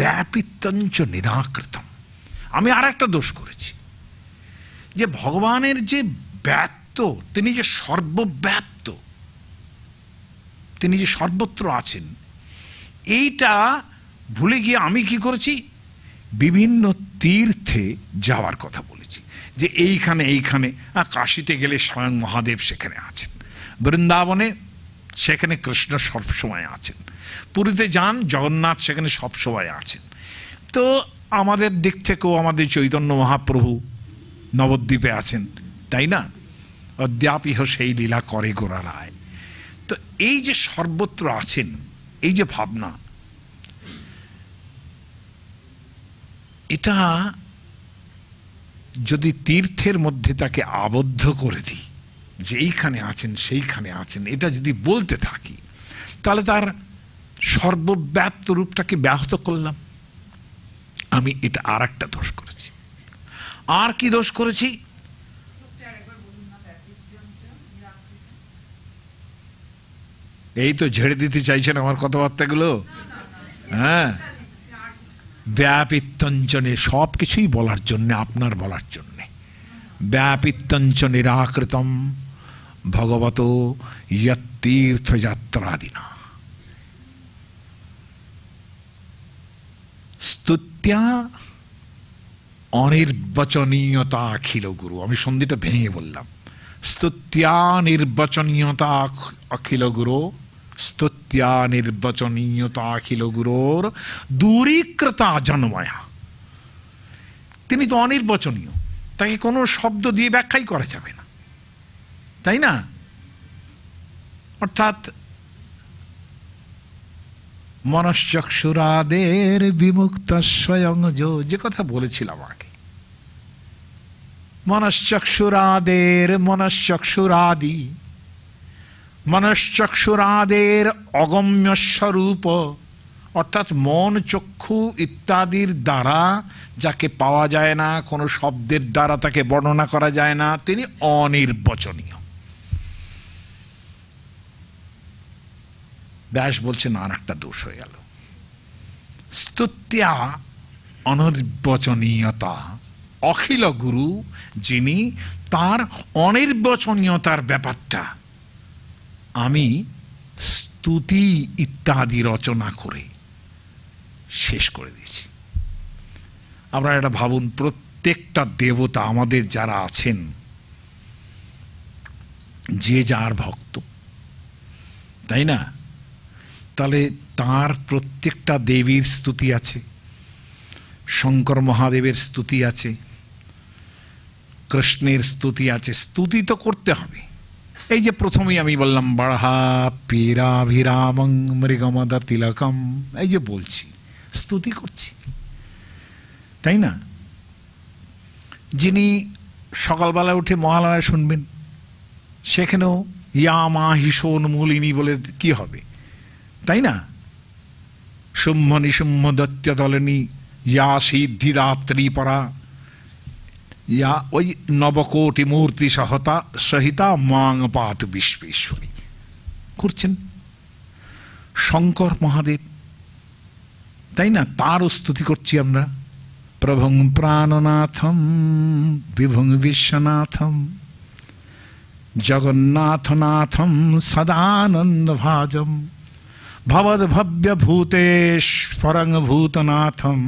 ব্যাপিতঞ্চ নিরাকৃতম। আমি আর একটা দোষ করেছি যে ভগবানের যে ব্যাপ্ত, তিনি যে সর্বব্যাপ্ত, তিনি যে সর্বত্র আছেন, এইটা ভুলে গিয়ে আমি কি করেছি? বিভিন্ন তীর্থে যাওয়ার কথা বলেছি যে এইখানে কাশীতে গেলে স্বয়ং মহাদেব সেখানে আছেন, বৃন্দাবনে সেখানে কৃষ্ণ সবসময় আছেন, পুরীতে যান জগন্নাথ সেখানে সবসময় আছেন। তো আমাদের দিক থেকেও আমাদের চৈতন্য মহাপ্রভু নবদ্বীপে আছেন, তাই না? অদ্যাপিহ সেই লীলা করে গোরা রায়। তো এই যে সর্বত্র আছেন, এই যে ভাবনা, এটা যদি তীর্থের মধ্যে তাকে আবদ্ধ করে দিই যে এইখানে আছেন সেইখানে আছেন, এটা যদি বলতে থাকি, তাহলে তার সর্বব্যাপ্ত রূপটাকে ব্যাহত করলাম। আমি এটা আর একটা দোষ করেছি। আর কি দোষ করেছি? এই তো ঝেড়ে দিতে চাইছেন আমার কথাবার্তাগুলো। হ্যাঁ, ব্যাপিত্যঞ্চনে, সব কিছুই বলার জন্যে, আপনার বলার জন্যে। ব্যাপিত্যঞ্চ নিরাকৃতম ভগবত তীর্থযাত্রাদিনা স্তুত্যা অনির্বচনীয়তা অখিল গুরু। আমি সন্ধিটা ভেঙে বললাম। স্তুত্যা নির্বচনীয়তা অখিল গুরু, স্তুত্যা নির্বচনীয়তা অখিল গুরুর দূরীকৃতা জন্ময়া। তিনি তো অনির্বচনীয়, তাকে কোনো শব্দ দিয়ে ব্যাখ্যাই করা যাবে না, তাই না? অর্থাৎ মনশ্চক্ষুরাদের বিমুক্ত স্বয়ং, যে কথা বলেছিলাম আগে, মনশ্চক্ষুরাদের, মনশ্চক্ষুরাদি, মনশ্চক্ষুরাদের অগম্য স্বরূপ, অর্থাৎ মন, চক্ষু ইত্যাদির দ্বারা যাকে পাওয়া যায় না, কোনো শব্দের দ্বারা তাকে বর্ণনা করা যায় না, তিনি অনির্বচনীয়। ব্যাস বলছেন আর একটা দোষ হয়ে গেল। স্তুত্যা অনির্বচনীয়তা অখিল গুরু, যিনি, তার অনির্বচনীয়তার ব্যাপারটা আমি স্তুতি ইত্যাদি রচনা করে শেষ করে দিয়েছি। আপনারা এটা ভাবুন, প্রত্যেকটা দেবতা আমাদের যারা আছেন, যে যার ভক্ত, তাই না? তাহলে তার প্রত্যেকটা দেবীর স্তুতি আছে, শঙ্কর মহাদেবের স্তুতি আছে, কৃষ্ণের স্তুতি আছে। স্তুতি তো করতে হবে। এই যে প্রথমেই আমি বললাম বাড়হা পীরাভিরামং মৃগমদ তিলকম, এই যে বলছি, স্তুতি করছি, তাই না? যিনি সকালবেলা উঠে মহালয়া শুনবেন, সেখানেও ইয়া মা হিসোন্মূলিনী বলে কি হবে, তাই না? শুম্ভ নিশুম্ভ দত্য দলনী ইয়া সিদ্ধিদাত্রী পরা, ইয়া ওই নবকোটি মূর্তি সহিতা মাং পাত বিশ্বেশ্বরী করছেন শঙ্কর মহাদেব, তাই না? তারও স্তুতি করছি আমরা। প্রভুং প্রাণনাথম বিভুং বিশ্বনাথম জগন্নাথনাথম সদানন্দ ভাজম ভবদ ভব্য ভূতেশ্বরং ভূতনাথম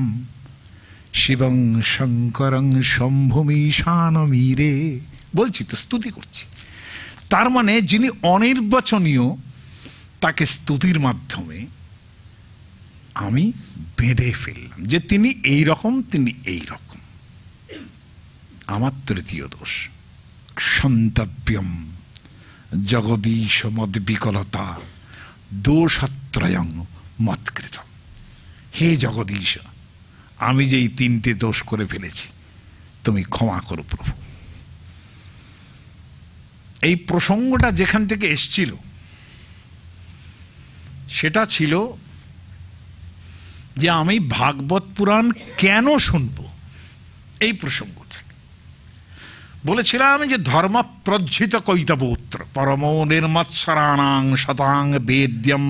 শিবং শঙ্করং শম্ভুমীশানমীরে, বলছি তো, স্তুতি করছি। তার মানে যিনি অনির্বচনীয়, তাকে স্তুতির মাধ্যমে আমি বেঁধে ফেললাম যে তিনি এই রকম, তিনি এই রকম। আমার তৃতীয় দোষ, সন্তব্যম জগদীশ মদ বিকলতা দোষত্রয়ং মৎকৃত। হে জগদীশ, আমি যে এই তিনটে দোষ করে ফেলেছি, তুমি ক্ষমা করো প্রভু। এই প্রসঙ্গটা যেখান থেকে এসছিল সেটা ছিল যে আমি ভাগবত পুরাণ কেন শুনব, এই প্রসঙ্গ থেকে বলেছিলাম যে ধর্ম প্রজ্জিত কৈতবোত্র পরমো নির্মৎসরাণাং শতাং বেদ্যম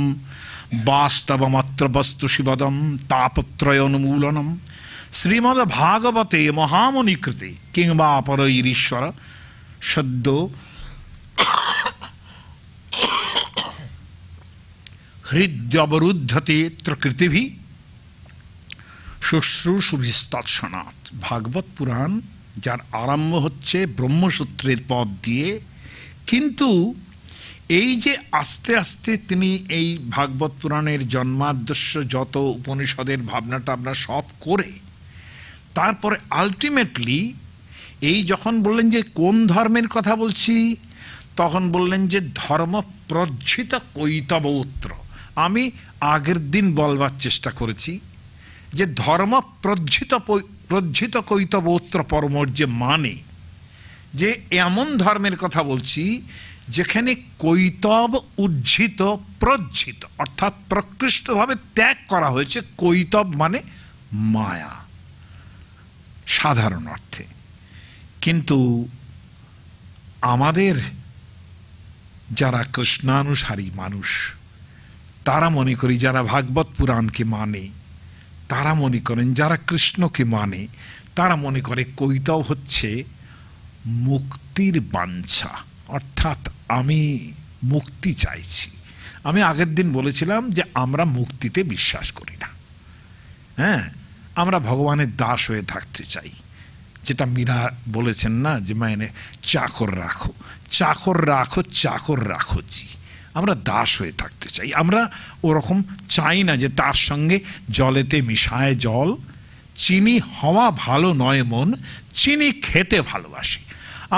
বাস্তবমত্র বস্তু শিবদম তাপত্রয়োন্মূলনম শ্রীমদ ভাগবতে মহামুনিকৃতে কিংবা পরৈরীশ্বর সদ্য হৃদ্যবরুদ্ধতে ত্রকৃতিভি শুশ্রূষুভিস্তৎসনাৎ। ভাগবত পুরাণ যার আরম্ভ হচ্ছে ব্রহ্মসূত্রের পদ দিয়ে, কিন্তু এই যে আস্তে আস্তে তিনি এই ভাগবত পুরাণের জন্মাদর্শ যত উপনিষদের ভাবনাটা আমরা সব করে, তারপরে আলটিমেটলি এই যখন বললেন যে কোন ধর্মের কথা বলছি, তখন বললেন যে ধর্ম প্রজ্জিত কৈতবোত্র। আমি আগের দিন বলবার চেষ্টা করেছি যে ধর্ম প্রজ্জিত কৈতবোত্র পরমর যে মানে, যে এমন ধর্মের কথা বলছি যেখানে কৈতব উজ্জিত প্রজ্জিত, অর্থাৎ প্রকৃষ্টভাবে ত্যাগ করা হয়েছে। কৈতব মানে মায়া সাধারণ অর্থে। কিন্তু আমাদের যারা কৃষ্ণানুসারী মানুষ, তারা মনে করি, যারা ভাগবত পুরাণকে মানে তারা মনে করেন, যারা কৃষ্ণকে মানে তারা মনে করে কৈতব হচ্ছে মুক্তির বাঞ্ছা, অর্থাৎ আমি মুক্তি চাইছি। আমি আগের দিন বলেছিলাম যে আমরা মুক্তিতে বিশ্বাস করি না। হ্যাঁ, আমরা ভগবানের দাস হয়ে থাকতে চাই, যেটা মীরা বলেছেন না, যে মানে চাকর রাখো চাকর রাখো চাকর রাখো জি। আমরা দাস হয়ে থাকতে চাই। আমরা ওরকম চাই না যে তার সঙ্গে জলেতে মিশায় জল, চিনি হওয়া ভালো নয় মন, চিনি খেতে ভালোবাসি।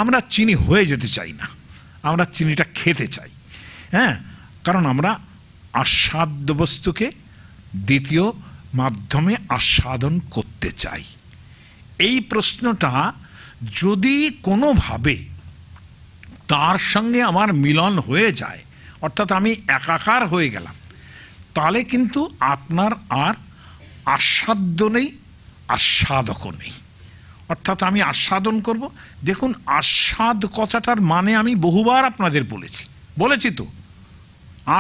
আমরা চিনি হয়ে যেতে চাই না, আমরা চিনিটা খেতে চাই। হ্যাঁ, কারণ আমরা আস্বাদ্য বস্তুকে দ্বিতীয় মাধ্যমে আস্বাদন করতে চাই। এই প্রশ্নটা যদি কোনোভাবে তার সঙ্গে আমার মিলন হয়ে যায়, অর্থাৎ আমি একাকার হয়ে গেলাম, তাহলে কিন্তু আপনার আর আস্বাদ্য নেই, আস্বাদকও নেই। অর্থাৎ আমি আস্বাদন করব। দেখুন, আস্বাদ কথাটার মানে আমি বহুবার আপনাদের বলেছি তো।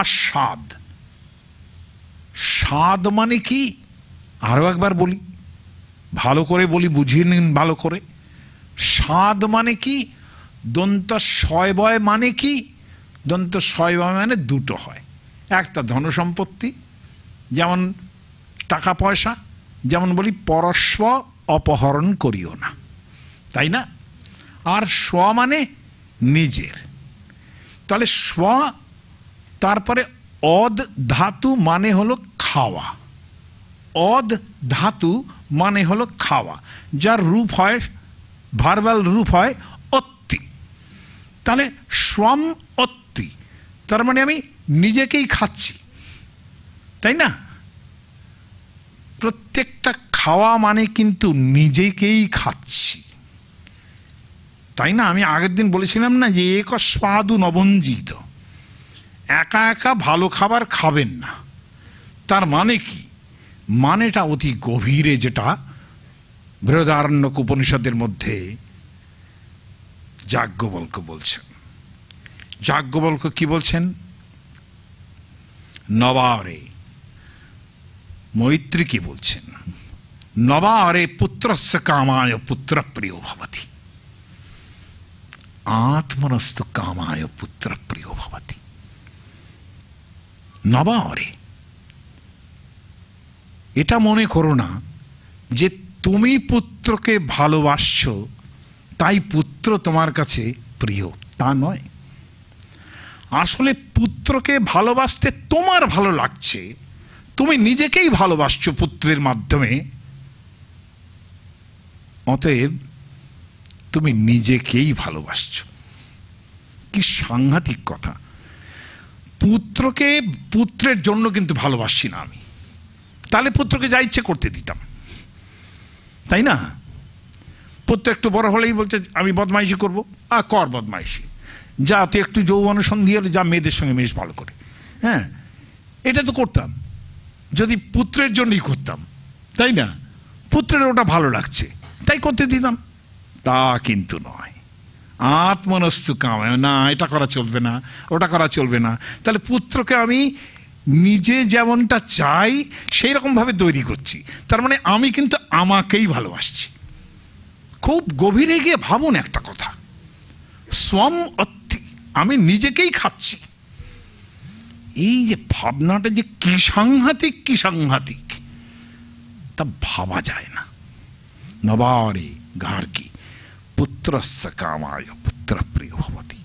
আস্বাদ, স্বাদ মানে কি আরো একবার বলি, ভালো করে বলি, বুঝিয়ে নিন ভালো করে। স্বাদ মানে কি? দন্ত শয়বয় মানে কি? দন্ত শয়বয় মানে দুটো হয়। একটা ধনসম্পত্তি, যেমন টাকা পয়সা, যেমন বলি পরস্ব অপহরণ করিও না, তাই না? আর স্ব মানে নিজের। তাহলে স্ব, তারপরে অদ ধাতু মানে হলো খাওয়া। অদ ধাতু মানে হলো খাওয়া, যার রূপ হয়, ভার্বাল রূপ হয় অত্তি। তাহলে স্বম অত্তি, তার মানে আমি নিজেকেই খাচ্ছি, তাই না? প্রত্যেকটা খাওয়া মানে কিন্তু নিজেকেই খাচ্ছি, তাই না? আমি আগের দিন বলেছিলাম না যে এক স্বাদু নবঞ্জিত, একা একা ভালো খাবার খাবেন না। তার মানে কি? মানেটা অতি গভীরে, যেটা বৃহদারণ্যক উপনিষদের মধ্যে যাজ্ঞবল্ক্য বলছেন। যাজ্ঞবল্ক্য কি বলছেন? নবারে, মৈত্রী কি বলছেন? নবারে পুত্রস্য কামায় পুত্র প্রিয় ভবতি, আত্মনস্তু কামায় পুত্র প্রিয় ভবতি। নবারে, এটা মনে করো না যে তুমি পুত্রকে ভালোবাসছো তাই পুত্র তোমার কাছে প্রিয়, তা নয়। আসলে পুত্রকে ভালোবাসতে তোমার ভালো লাগছে, তুমি নিজেকেই ভালোবাসছো পুত্রের মাধ্যমে, অতএব তুমি নিজেকেই ভালোবাসছো। কি সাংঘাতিক কথা! পুত্রকে পুত্রের জন্য কিন্তু ভালোবাসছি না আমি, তাহলে পুত্রকে যা ইচ্ছে করতে দিতাম, তাই না? পুত্র একটু বড় হলেই বলতে আমি বদমাইশি করবো, কর বদমাইশি, যা তুই একটু যৌবন সন্ধি হলে যা মেয়েদের সঙ্গে মেশ ভালো করে। হ্যাঁ, এটা তো করতাম যদি পুত্রের জন্যই করতাম, তাই না? পুত্রের ওটা ভালো লাগছে তাই করতে দিতাম, তা কিন্তু নয়। আত্মনস্তু কামায়, না এটা করা চলবে না, ওটা করা চলবে না। তাহলে পুত্রকে আমি নিজে যেমনটা চাই সেই রকমভাবে তৈরি করছি, তার মানে আমি কিন্তু আমাকেই ভালোবাসছি। খুব গভীরে গিয়ে ভাবুন একটা কথা, স্বম অত্তি, আমি নিজেকেই খাচ্ছি। এই যে ভাবনাটা যে কি সাংঘাতিক, কি সাংঘাতিক, তা ভাবা যায় না। নবারে গার্গী পুত্রস্য কামায় পুত্র প্রিয় ভবতি,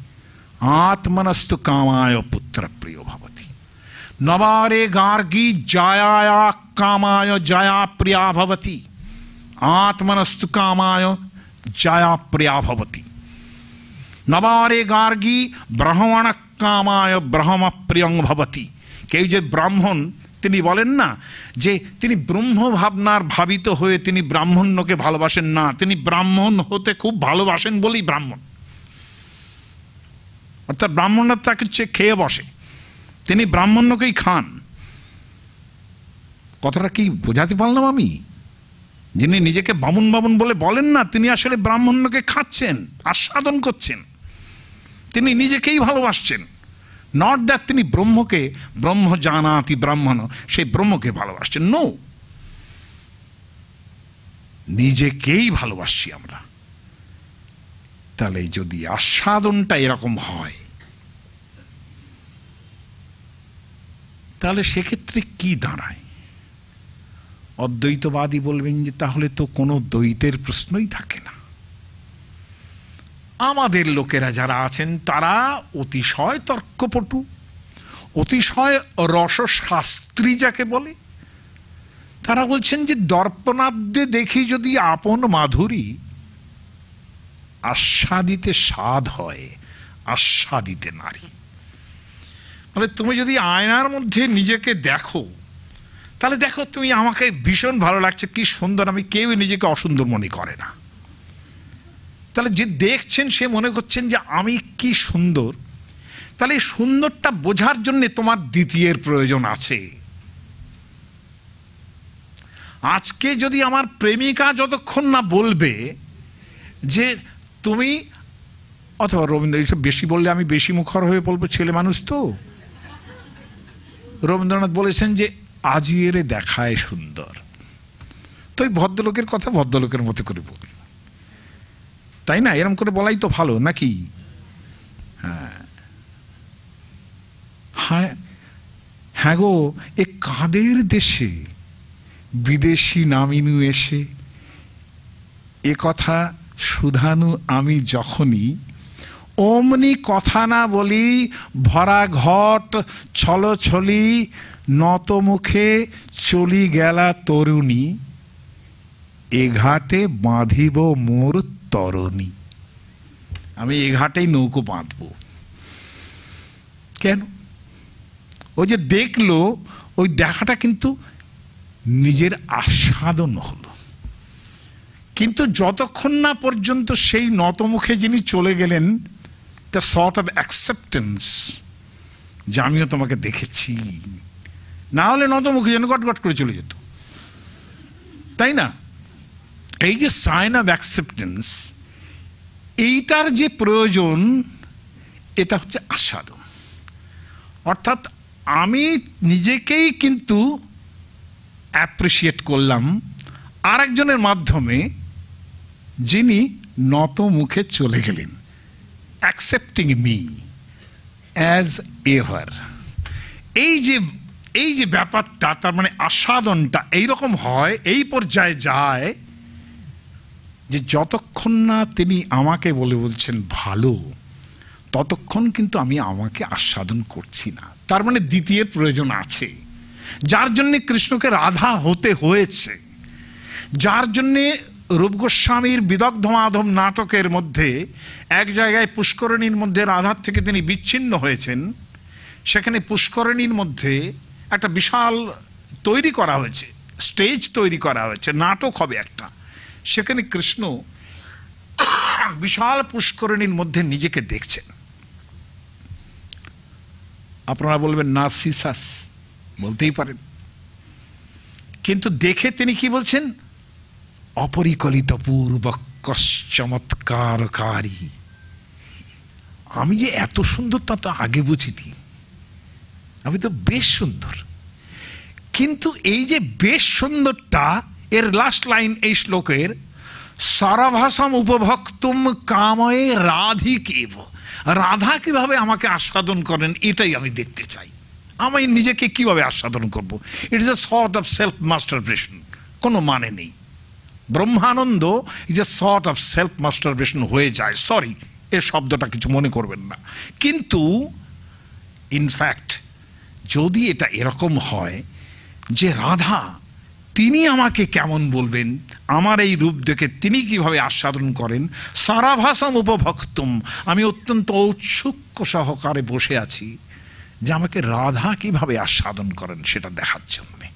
আত্মনস্তু কামায় পুত্র প্রিয় ভবতি। নবারে গার্গী জায়া কামায় জয়া প্রিয়া ভবতি, আত্মনস্তু কামায় জয়া প্রিয়া ভবতি। নবারে গার্গী ব্রাহ্মণ কামায় ব্রহ্ম প্রিয়ং ভবতি। কেউ যে ব্রাহ্মণ, তিনি বলেন না যে তিনি ব্রহ্ম ভাবনার ভাবিত হয়ে তিনি ব্রাহ্মণ্যকে ভালোবাসেন না, তিনি ব্রাহ্মণ হতে খুব ভালোবাসেন বলেই ব্রাহ্মণ। অর্থাৎ ব্রাহ্মণরা তাকে খেয়ে বসে, তিনি ব্রাহ্মণ্যকেই খান। কথাটা কি বোঝাতে পারলাম আমি? যিনি নিজেকে বামুন বামুন বলে বলেন না, তিনি আসলে ব্রাহ্মণ্যকে খাচ্ছেন, আস্বাদন করছেন, তিনি নিজেকেই ভালোবাসছেন। নট দ্যাট তিনি ব্রহ্মকে, ব্রহ্ম জানাতি ব্রাহ্মণ, সেই ব্রহ্মকে ভালোবাসছেন। নো, নিজেকেই ভালোবাসছি আমরা। তাহলে যদি আস্বাদনটা এরকম হয়, তাহলে সেক্ষেত্রে কি দাঁড়ায়? অদ্বৈতবাদী বলবেন যে তাহলে তো কোনো দ্বৈতের প্রশ্নই থাকে না। আমাদের লোকেরা যারা আছেন তারা অতিশয় তর্কপটু, অতিশয় রসশাস্ত্রী যাকে বলে, তারা বলছেন যে দর্পণাদ্যে দেখি যদি আপন মাধুরী, আস্বাদিতে স্বাদ হয়, আস্বাদিতে নারী। মানে তুমি যদি আয়নার মধ্যে নিজেকে দেখো, তাহলে দেখো তুমি আমাকে ভীষণ ভালো লাগছে, কি সুন্দর, আমি কেউ নিজেকে অসুন্দর মনে করে না। তাহলে যে দেখছেন সে মনে করছেন যে আমি কি সুন্দর। তাহলে এই সুন্দরটা বোঝার জন্য তোমার দ্বিতীয়ের প্রয়োজন আছে। আজকে যদি আমার প্রেমিকা যতক্ষণ না বলবে যে তুমি, অথবা রবীন্দ্র এইসব বেশি বললে আমি বেশি মুখর হয়ে বলবো, ছেলে মানুষ তো, রবীন্দ্রনাথ বলেছেন যে আজিয়ে রে দেখায় সুন্দর। তো ওই ভদ্রলোকের কথা ভদ্রলোকের মতো করে বলি, তাই না? এরকম করে বলাই তো ভালো নাকি? হ্যাঁ হ্যাঁ গো, এ কাদের দেশে বিদেশি নামিনু এসে, এ কথা শুধানু আমি যখনই, অমনি কথা না বলি ভরা ঘট ছলছলি, নত মুখে চলি গেলা তরুণী, এ ঘাটে বাঁধিব মোর তরণী। আমি এ ঘাটেই নৌকো বাঁধব। কেন? ওই যে দেখলো, ওই দেখাটা কিন্তু নিজের আস্বাদন হলো, কিন্তু যতক্ষণ না পর্যন্ত সেই নতমুখে যিনি চলে গেলেন, দ্য সর্ট অফ অ্যাকসেপ্টেন্স যে আমিও তোমাকে দেখেছি, না হলে নতমুখে যেন গটগট করে চলে যেত, তাই না? এই যে সাইন অফ অ্যাকসেপ্টেন্স, এইটার যে প্রয়োজন, এটা হচ্ছে আস্বাদন। অর্থাৎ আমি নিজেকেই কিন্তু অ্যাপ্রিসিয়েট করলাম আরেকজনের মাধ্যমে, যিনি নত মুখে চলে গেলেন, অ্যাকসেপ্টিং মি অ্যাজ এভার। এই যে ব্যাপারটা, তার মানে আস্বাদনটা এইরকম হয়, এই পর্যায়ে যায় যে যতক্ষণ না তিনি আমাকে বলছেন ভালো, ততক্ষণ কিন্তু আমি আমাকে আস্বাদন করছি না। তার মানে দ্বিতীয় প্রয়োজন আছে, যার জন্যে কৃষ্ণকে রাধা হতে হয়েছে, যার জন্যে রূপ গোস্বামীর বিদগ্ধ মাধব নাটকের মধ্যে এক জায়গায় পুষ্করণীর মধ্যে রাধার থেকে তিনি বিচ্ছিন্ন হয়েছেন। সেখানে পুষ্করণীর মধ্যে একটা বিশাল তৈরি করা হয়েছে, স্টেজ তৈরি করা হয়েছে, নাটক হবে একটা। সেখানে কৃষ্ণ বিশাল পুষ্করণীর মধ্যে নিজেকে দেখছেন। আপনারা বলবেন নার্সিসাস, বলতেই পারেন, কিন্তু দেখে তিনি কি বলছেন? অপরিকলিত পূর্বক চমৎকারকারী। আমি যে এত সুন্দর তা তো আগে বুঝিনি, আমি তো বেশ সুন্দর। কিন্তু এই যে বেশ সুন্দরটা, এর লাস্ট লাইন এই শ্লোকের, সরভাসম উপভক্তুম কাময়ে রাধিকেব, রাধা কিভাবে আমাকে আস্বাদন করেন এটাই আমি দেখতে চাই। আমি নিজেকে কিভাবে আস্বাদন করব? It is a sort of self masturbation, কোনো মানে নেই। ব্রহ্মানন্দ is a sort of self masturbation হয়ে যায়। সরি, এ শব্দটা কিছু মনে করবেন না, কিন্তু ইনফ্যাক্ট যদি এটা এরকম হয় যে রাধা তিনি আমাকে কেমন বলবেন, আমার এই রূপ দেখে তিনি কিভাবে আস্বাদন করেন, সারাভাসম উপভক্তুম, আমি অত্যন্ত ঔৎসুক্য সহকারে বসে আছি যে আমাকে রাধা কিভাবে আস্বাদন করেন সেটা দেখার জন্যে,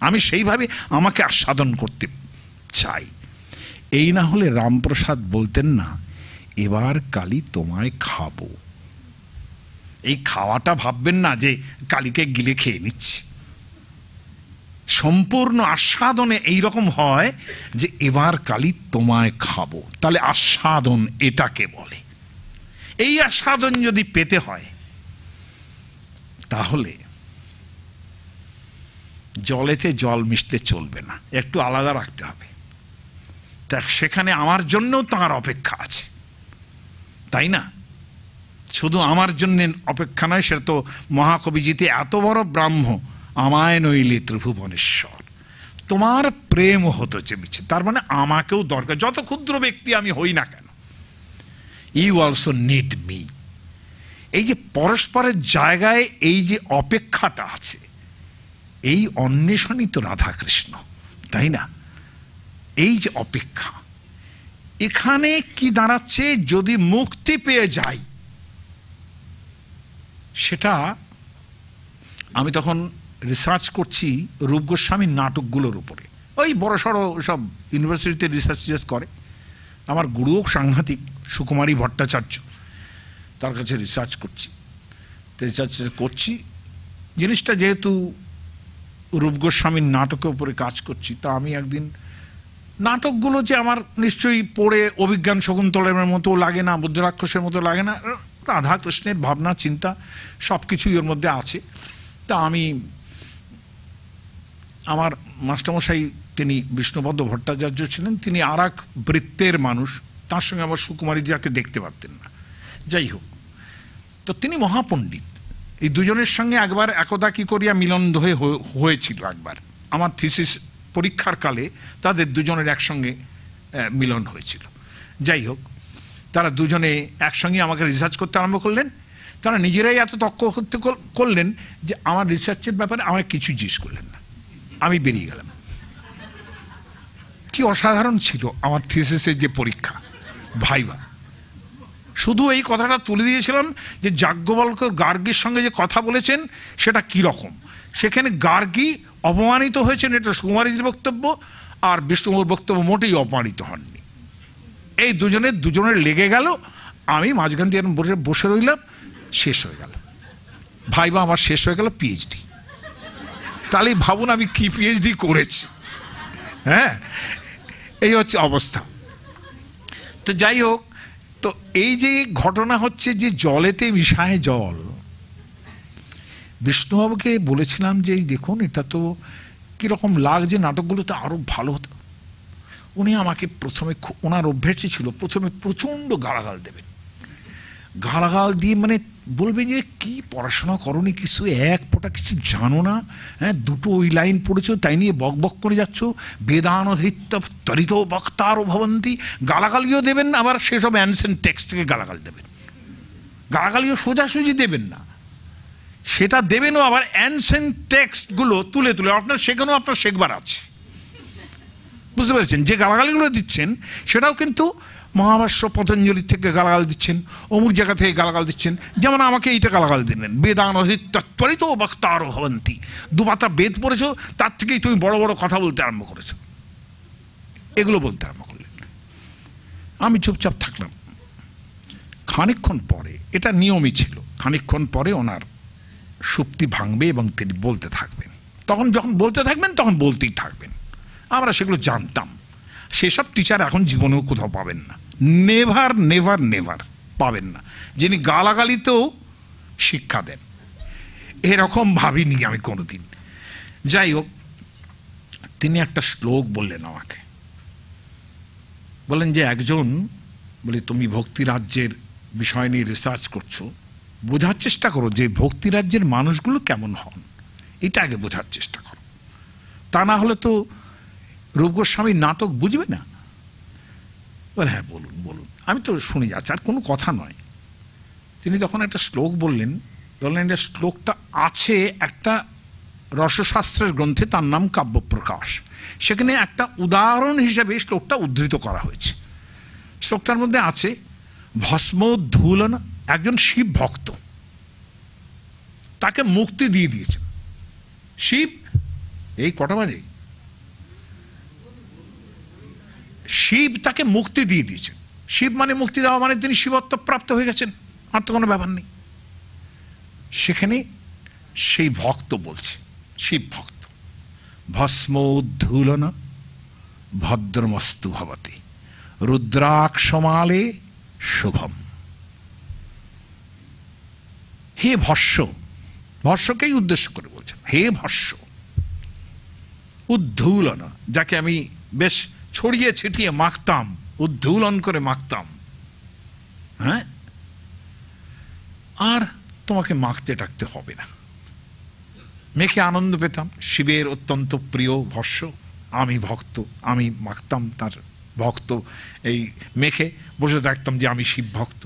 আমি সেইভাবে আমাকে আস্বাদন করতে চাই। এই না হলে রামপ্রসাদ বলতেন না, এবার কালী তোমায় খাবো। এই খাওয়াটা ভাববেন না যে কালীকে গিলে খেয়ে নিচ্ছি। সম্পূর্ণ আস্বাদনে এইরকম হয় যে এবার কালী তোমায় খাবো, তাহলে আস্বাদন এটাকে বলে। এই আস্বাদন যদি পেতে হয় তাহলে জলেতে জল মিশতে চলবে না, একটু আলাদা রাখতে হবে। তা সেখানে আমার জন্যও তার অপেক্ষা আছে, তাই না? শুধু আমার জন্য অপেক্ষা নয়, সেটা তো মহাকবিজিতে এত বড় ব্রাহ্ম, আমায় নইলে ত্রিভুবনেশ্বর, তোমার প্রেম হতো চেয়েছে। তার মানে আমাকেও দরকার, যত ক্ষুদ্র ব্যক্তি আমি হই না কেন, ইউ অলসো নিড মি। এই যে পরস্পরের জায়গায় এই যে অপেক্ষাটা আছে, এই অন্বেষণই তো রাধাকৃষ্ণ, তাই না? এই যে অপেক্ষা, এখানে কি দাঁড়াচ্ছে, যদি মুক্তি পেয়ে যাই, সেটা আমি তখন রিসার্চ করছি রূপ গোস্বামীর নাটকগুলোর উপরে। ওই বড় সড়ো সব ইউনিভার্সিটিতে রিসার্চ করে, আমার গুরুও সাংঘাতিক, সুকুমারী ভট্টাচার্য, তার কাছে রিসার্চ করছি। জিনিসটা যেহেতু রূপ গোস্বামীর নাটকের উপরে কাজ করছি, তা আমি একদিন নাটকগুলো যে আমার নিশ্চয়ই পড়ে অভিজ্ঞান শকুন্তলের মতো লাগে না, বুদ্ধরাক্ষসের মতো লাগে না, রাধাকৃষ্ণের ভাবনা চিন্তা সব কিছুই ওর মধ্যে আছে। তা আমি, আমার মাস্টারমশাই তিনি বিষ্ণুপদ ভট্টাচার্য ছিলেন, তিনি আর এক বৃত্তের মানুষ, তার সঙ্গে আমার সুকুমারী যাকে দেখতে পারতেন না। যাই হোক, তো তিনি মহাপণ্ডিত। এই দুজনের সঙ্গে একবার একদা কি করিয়া মিলন হয়েছিল একবার, আমার থিসিস পরীক্ষার কালে তাদের দুজনের একসঙ্গে মিলন হয়েছিল। যাই হোক, তারা দুজনে একসঙ্গে আমাকে রিসার্চ করতে আরম্ভ করলেন। তারা নিজেরাই এত তর্ক করতে করলেন যে আমার রিসার্চের ব্যাপারে আমাকে কিছু জিজ্ঞেস করলেন না, আমি বেরিয়ে গেলাম। কি অসাধারণ ছিল আমার থিসিসের যে পরীক্ষা, ভাইবা। শুধু এই কথাটা তুলে দিয়েছিলাম যে যাজ্ঞবল্ক্য গার্গীর সঙ্গে যে কথা বলেছেন সেটা কি রকম। সেখানে গার্গী অপমানিত হয়েছেন, এটা সুকুমারীর বক্তব্য, আর বিষ্ণুর বক্তব্য মোটেই অপমানিত হননি। এই দুজনের লেগে গেল, আমি মাঝখান দিয়ে বসে রইলাম, শেষ হয়ে গেল ভাইবা, আমার শেষ হয়ে গেল পিএইচডি। তাহলে ভাবুন আমি কি পিএইচডি করেছি। হ্যাঁ, এই হচ্ছে অবস্থা। তো যাই হোক, তো এই যে ঘটনা হচ্ছে যে জলেতে মিশায় জল, বিষ্ণুবাবুকে বলেছিলাম যে দেখুন এটা তো কীরকম লাগছে, নাটকগুলোতে আরও ভালো হতো। উনি আমাকে প্রথমে, ওনার অভ্যেসই ছিল প্রথমে প্রচণ্ড গালাগাল দেবেন, গালাগাল দিয়ে মানে বলবেন যে কি পড়াশোনা করনি, কিছু এক ফোঁটা কিছু জানো না, হ্যাঁ দুটো ওই লাইন পড়েছো তাই নিয়ে বক বক করে যাচ্ছ, বেদানধৃত্য তরিত বক্তারও ভবন্তি। গালাগালিও দেবেন, আবার সেসব অ্যানসেন্ট টেক্সট থেকে গালাগাল দেবেন। গালাগালিও সোজাসুজি দেবেন না, সেটা দেবেনও আবার অ্যানসেন্ট টেক্সটগুলো তুলে তুলে। আপনার সেখানেও আপনার শেখবার আছে, বুঝতে পেরেছেন? যে গালাগালিগুলো দিচ্ছেন সেটাও কিন্তু মহাভাষ্য পতঞ্জলি থেকে গালাগাল দিচ্ছেন, অমুক জায়গা থেকে গালাগাল দিচ্ছেন। যেমন আমাকে এইটা গালাগাল দিলেন, বেদানধৃত্য বক্তারও ভবন্তি। দুপাতা বেদ পড়েছো, তার থেকেই তুমি বড় বড় কথা বলতে আরম্ভ করেছো, এগুলো বলতে আরম্ভ করলেন। আমি চুপচাপ থাকলাম। খানিকক্ষণ পরে, এটা নিয়মই ছিল, খানিকক্ষণ পরে ওনার সুপ্তি ভাঙবে এবং তিনি বলতে থাকবেন। তখন যখন বলতে থাকবেন তখন বলতেই থাকবেন। আমরা সেগুলো জানতাম। সেসব টিচার এখন জীবনেও কোথাও পাবেন না, নেভার নেভার নেভার পাবেন না, যিনি গালাগালিতেও শিক্ষা দেন। এরকম ভাবিনি আমি কোনোদিন। যাই হোক, তিনি একটা শ্লোক বললেন আমাকে, বললেন যে একজন, বলে তুমি ভক্তিরাজ্যের বিষয় নিয়ে রিসার্চ করছো, বোঝার চেষ্টা করো যে ভক্তিরাজ্যের মানুষগুলো কেমন হন, এটা আগে বোঝার চেষ্টা করো, তা না হলে তো রূপ গোস্বামীর নাটক বুঝবে না। বলে হ্যাঁ বলুন বলুন, আমি তো শুনে যাচ্ছি, আর কোনো কথা নয়। তিনি তখন একটা শ্লোক বললেন, বললেন এটা শ্লোকটা আছে একটা রসশাস্ত্রের গ্রন্থে, তার নাম কাব্যপ্রকাশ। সেখানে একটা উদাহরণ হিসেবে শ্লোকটা উদ্ধৃত করা হয়েছে। শ্লোকটার মধ্যে আছে ভস্মোদ্ধূলন, একজন শিব ভক্ত, তাকে মুক্তি দিয়ে দিয়েছেন শিব। এই কটা বাজে? শিব তাকে মুক্তি দিয়ে দিয়েছেন। শিব মানে মুক্তি দেওয়া, মানে তিনি শিবত্ব প্রাপ্ত হয়ে গেছেন, আর তো কোনো ব্যাপার নেই। সেখানে সেই ভক্ত বলছে, শিব ভক্ত, ভস্মোদ্ধূলন ভদ্রমস্তু ভবতি রুদ্রাক্ষমালে শুভম। হে ভস্য, ভস্যকেই উদ্দেশ্য করে বলছেন, হে ভস্য উদ্ধূলন, যাকে আমি বেশ ছড়িয়ে ছিটিয়ে মাখতাম, উদ্ধূলন করে মাখতাম, হ্যাঁ, আর তোমাকে মাখতে টাকতে হবে না। মেখে আনন্দ পেতাম, শিবের অত্যন্ত প্রিয় ভস্য, আমি ভক্ত, আমি মাখতাম তার ভক্ত, এই মেখে বসে থাকতাম যে আমি শিব ভক্ত,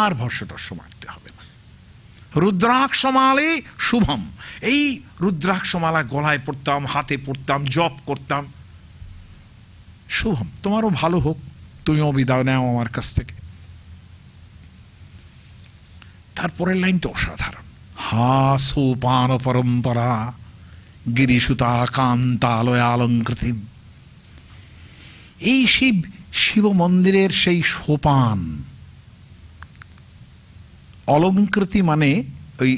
আর ভস্য টস্য মাখতে হবে না। রুদ্রাক্ষমালে শুভম, এই রুদ্রাক্ষমালা গলায় পড়তাম, হাতে পড়তাম, জপ করতাম, শুভম, তোমারও ভালো হোক, তুমিও বিদায় নাও আমার কাছ থেকে। তারপরের লাইনটা অসাধারণ, হা সোপান পরম্পরা গিরিসুতা কান্তালয়ালঙ্কৃতিম। এই শিব মন্দিরের সেই সোপান, অলঙ্কৃতি মানে ওই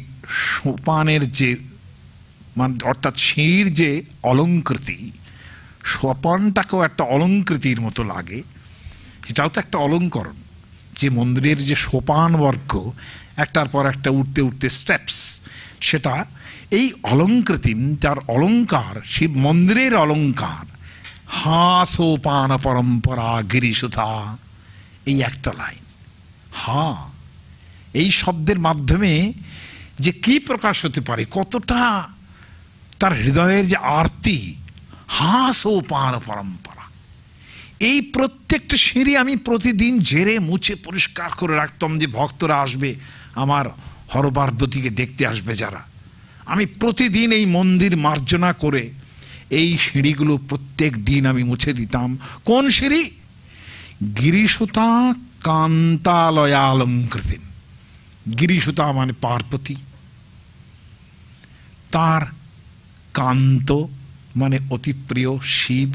সোপানের যে অর্থাৎ সিঁড়ির যে অলঙ্কৃতি, সোপানটাকেও একটা অলঙ্কৃতির মতো লাগে, সেটাও তো একটা অলঙ্করণ। যে মন্দিরের যে সোপান বর্গ একটার পর একটা উঠতে উঠতে স্টেপস, সেটা এই অলঙ্কৃতি, তার অলঙ্কার, শিব মন্দিরের অলঙ্কার। হা সোপান পরম্পরা গিরিসুতা, এই একটা লাইন, হা, এই শব্দের মাধ্যমে যে কি প্রকাশ হতে পারে, কতটা তার হৃদয়ের যে আরতি, হা সোপান পরম্পরা। এই প্রত্যেকটা সিঁড়ি আমি প্রতিদিন ঝেড়ে মুছে পরিষ্কার করে রাখতাম, যে ভক্তরা আসবে, আমার হরপার্বতীকে দেখতে আসবে যারা, আমি প্রতিদিন এই মন্দির মার্জনা করে এই সিঁড়িগুলো প্রত্যেক দিন আমি মুছে দিতাম। কোন সিঁড়ি? গিরিসুতা কান্তালয়ালঙ্কৃতি। গিরিসুতা মানে পার্বতী, তার কান্ত মানে অতি প্রিয় শিব,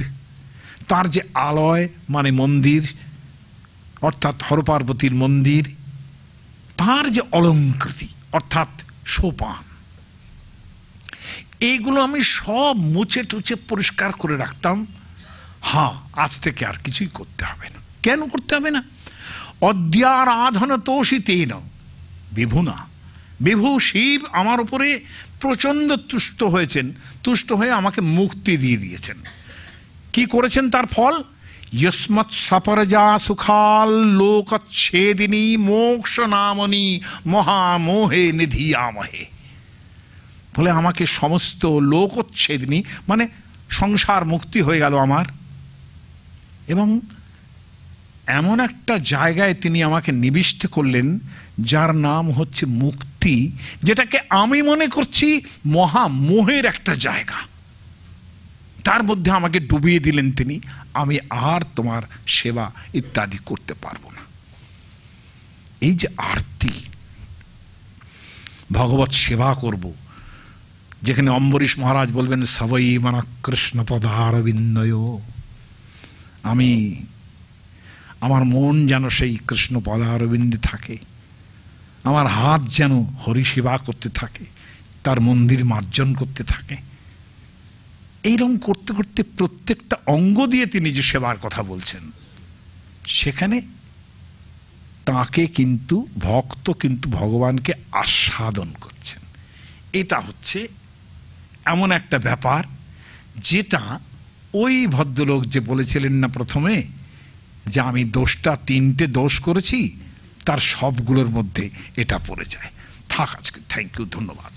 তার যে আলয় মানে মন্দির অর্থাৎ হরপার্বতীর মন্দির, তার যে অলঙ্কৃতি অর্থাৎ সোপান, এইগুলো আমি সব মুছে টুছে পরিষ্কার করে রাখতাম। হ্যাঁ, আজ থেকে আর কিছুই করতে হবে না। কেন করতে হবে না? অদ্যারাধন তোষিতেন বিভুনা, বিভু শিব আমার উপরে প্রচণ্ড তুষ্ট হয়েছেন, তুষ্ট হয়ে আমাকে মুক্তি দিয়ে দিয়েছেন। কি করেছেন তার ফল? যস্মৎ সপরজা সুখাল লোকচ্ছেদিনী মোক্ষ নামনি মহামোহে নিধিয়ামহে। বলে আমাকে সমস্ত লোকচ্ছেদিনী মানে সংসার মুক্তি হয়ে গেল আমার, এবং এমন একটা জায়গায় তিনি আমাকে নিবিষ্ট করলেন যার নাম হচ্ছে মুক্তি, যেটাকে আমি মনে করছি মহামোহের একটা জায়গা, তার মধ্যে আমাকে ডুবিয়ে দিলেন তিনি। আমি আর তোমার সেবা ইত্যাদি করতে পারবো না। এই যে আরতি, ভগবত সেবা করব, যেখানে অম্বরীশ মহারাজ বলবেন সবই মানা কৃষ্ণ পদারবিন্দয়, আমি আমার মন যেন সেই কৃষ্ণ পদারবিন্দে থাকে, আমার হাত যেন হরি সেবা করতে থাকে, তার মন্দির মার্জন করতে থাকে। এইরকম করতে করতে প্রত্যেকটা অঙ্গ দিয়ে তিনি যে সেবার কথা বলছেন, সেখানে তাকে কিন্তু ভক্ত কিন্তু ভগবানকে আস্বাদন করছেন। এটা হচ্ছে এমন একটা ব্যাপার যেটা ওই ভদ্রলোক যে বলেছিলেন না প্রথমে যে আমি দোষটা 3টে দোষ করেছি, তার সবগুলোর মধ্যে এটা পড়ে যায়। থাক আজকে, থ্যাংক ইউ, ধন্যবাদ।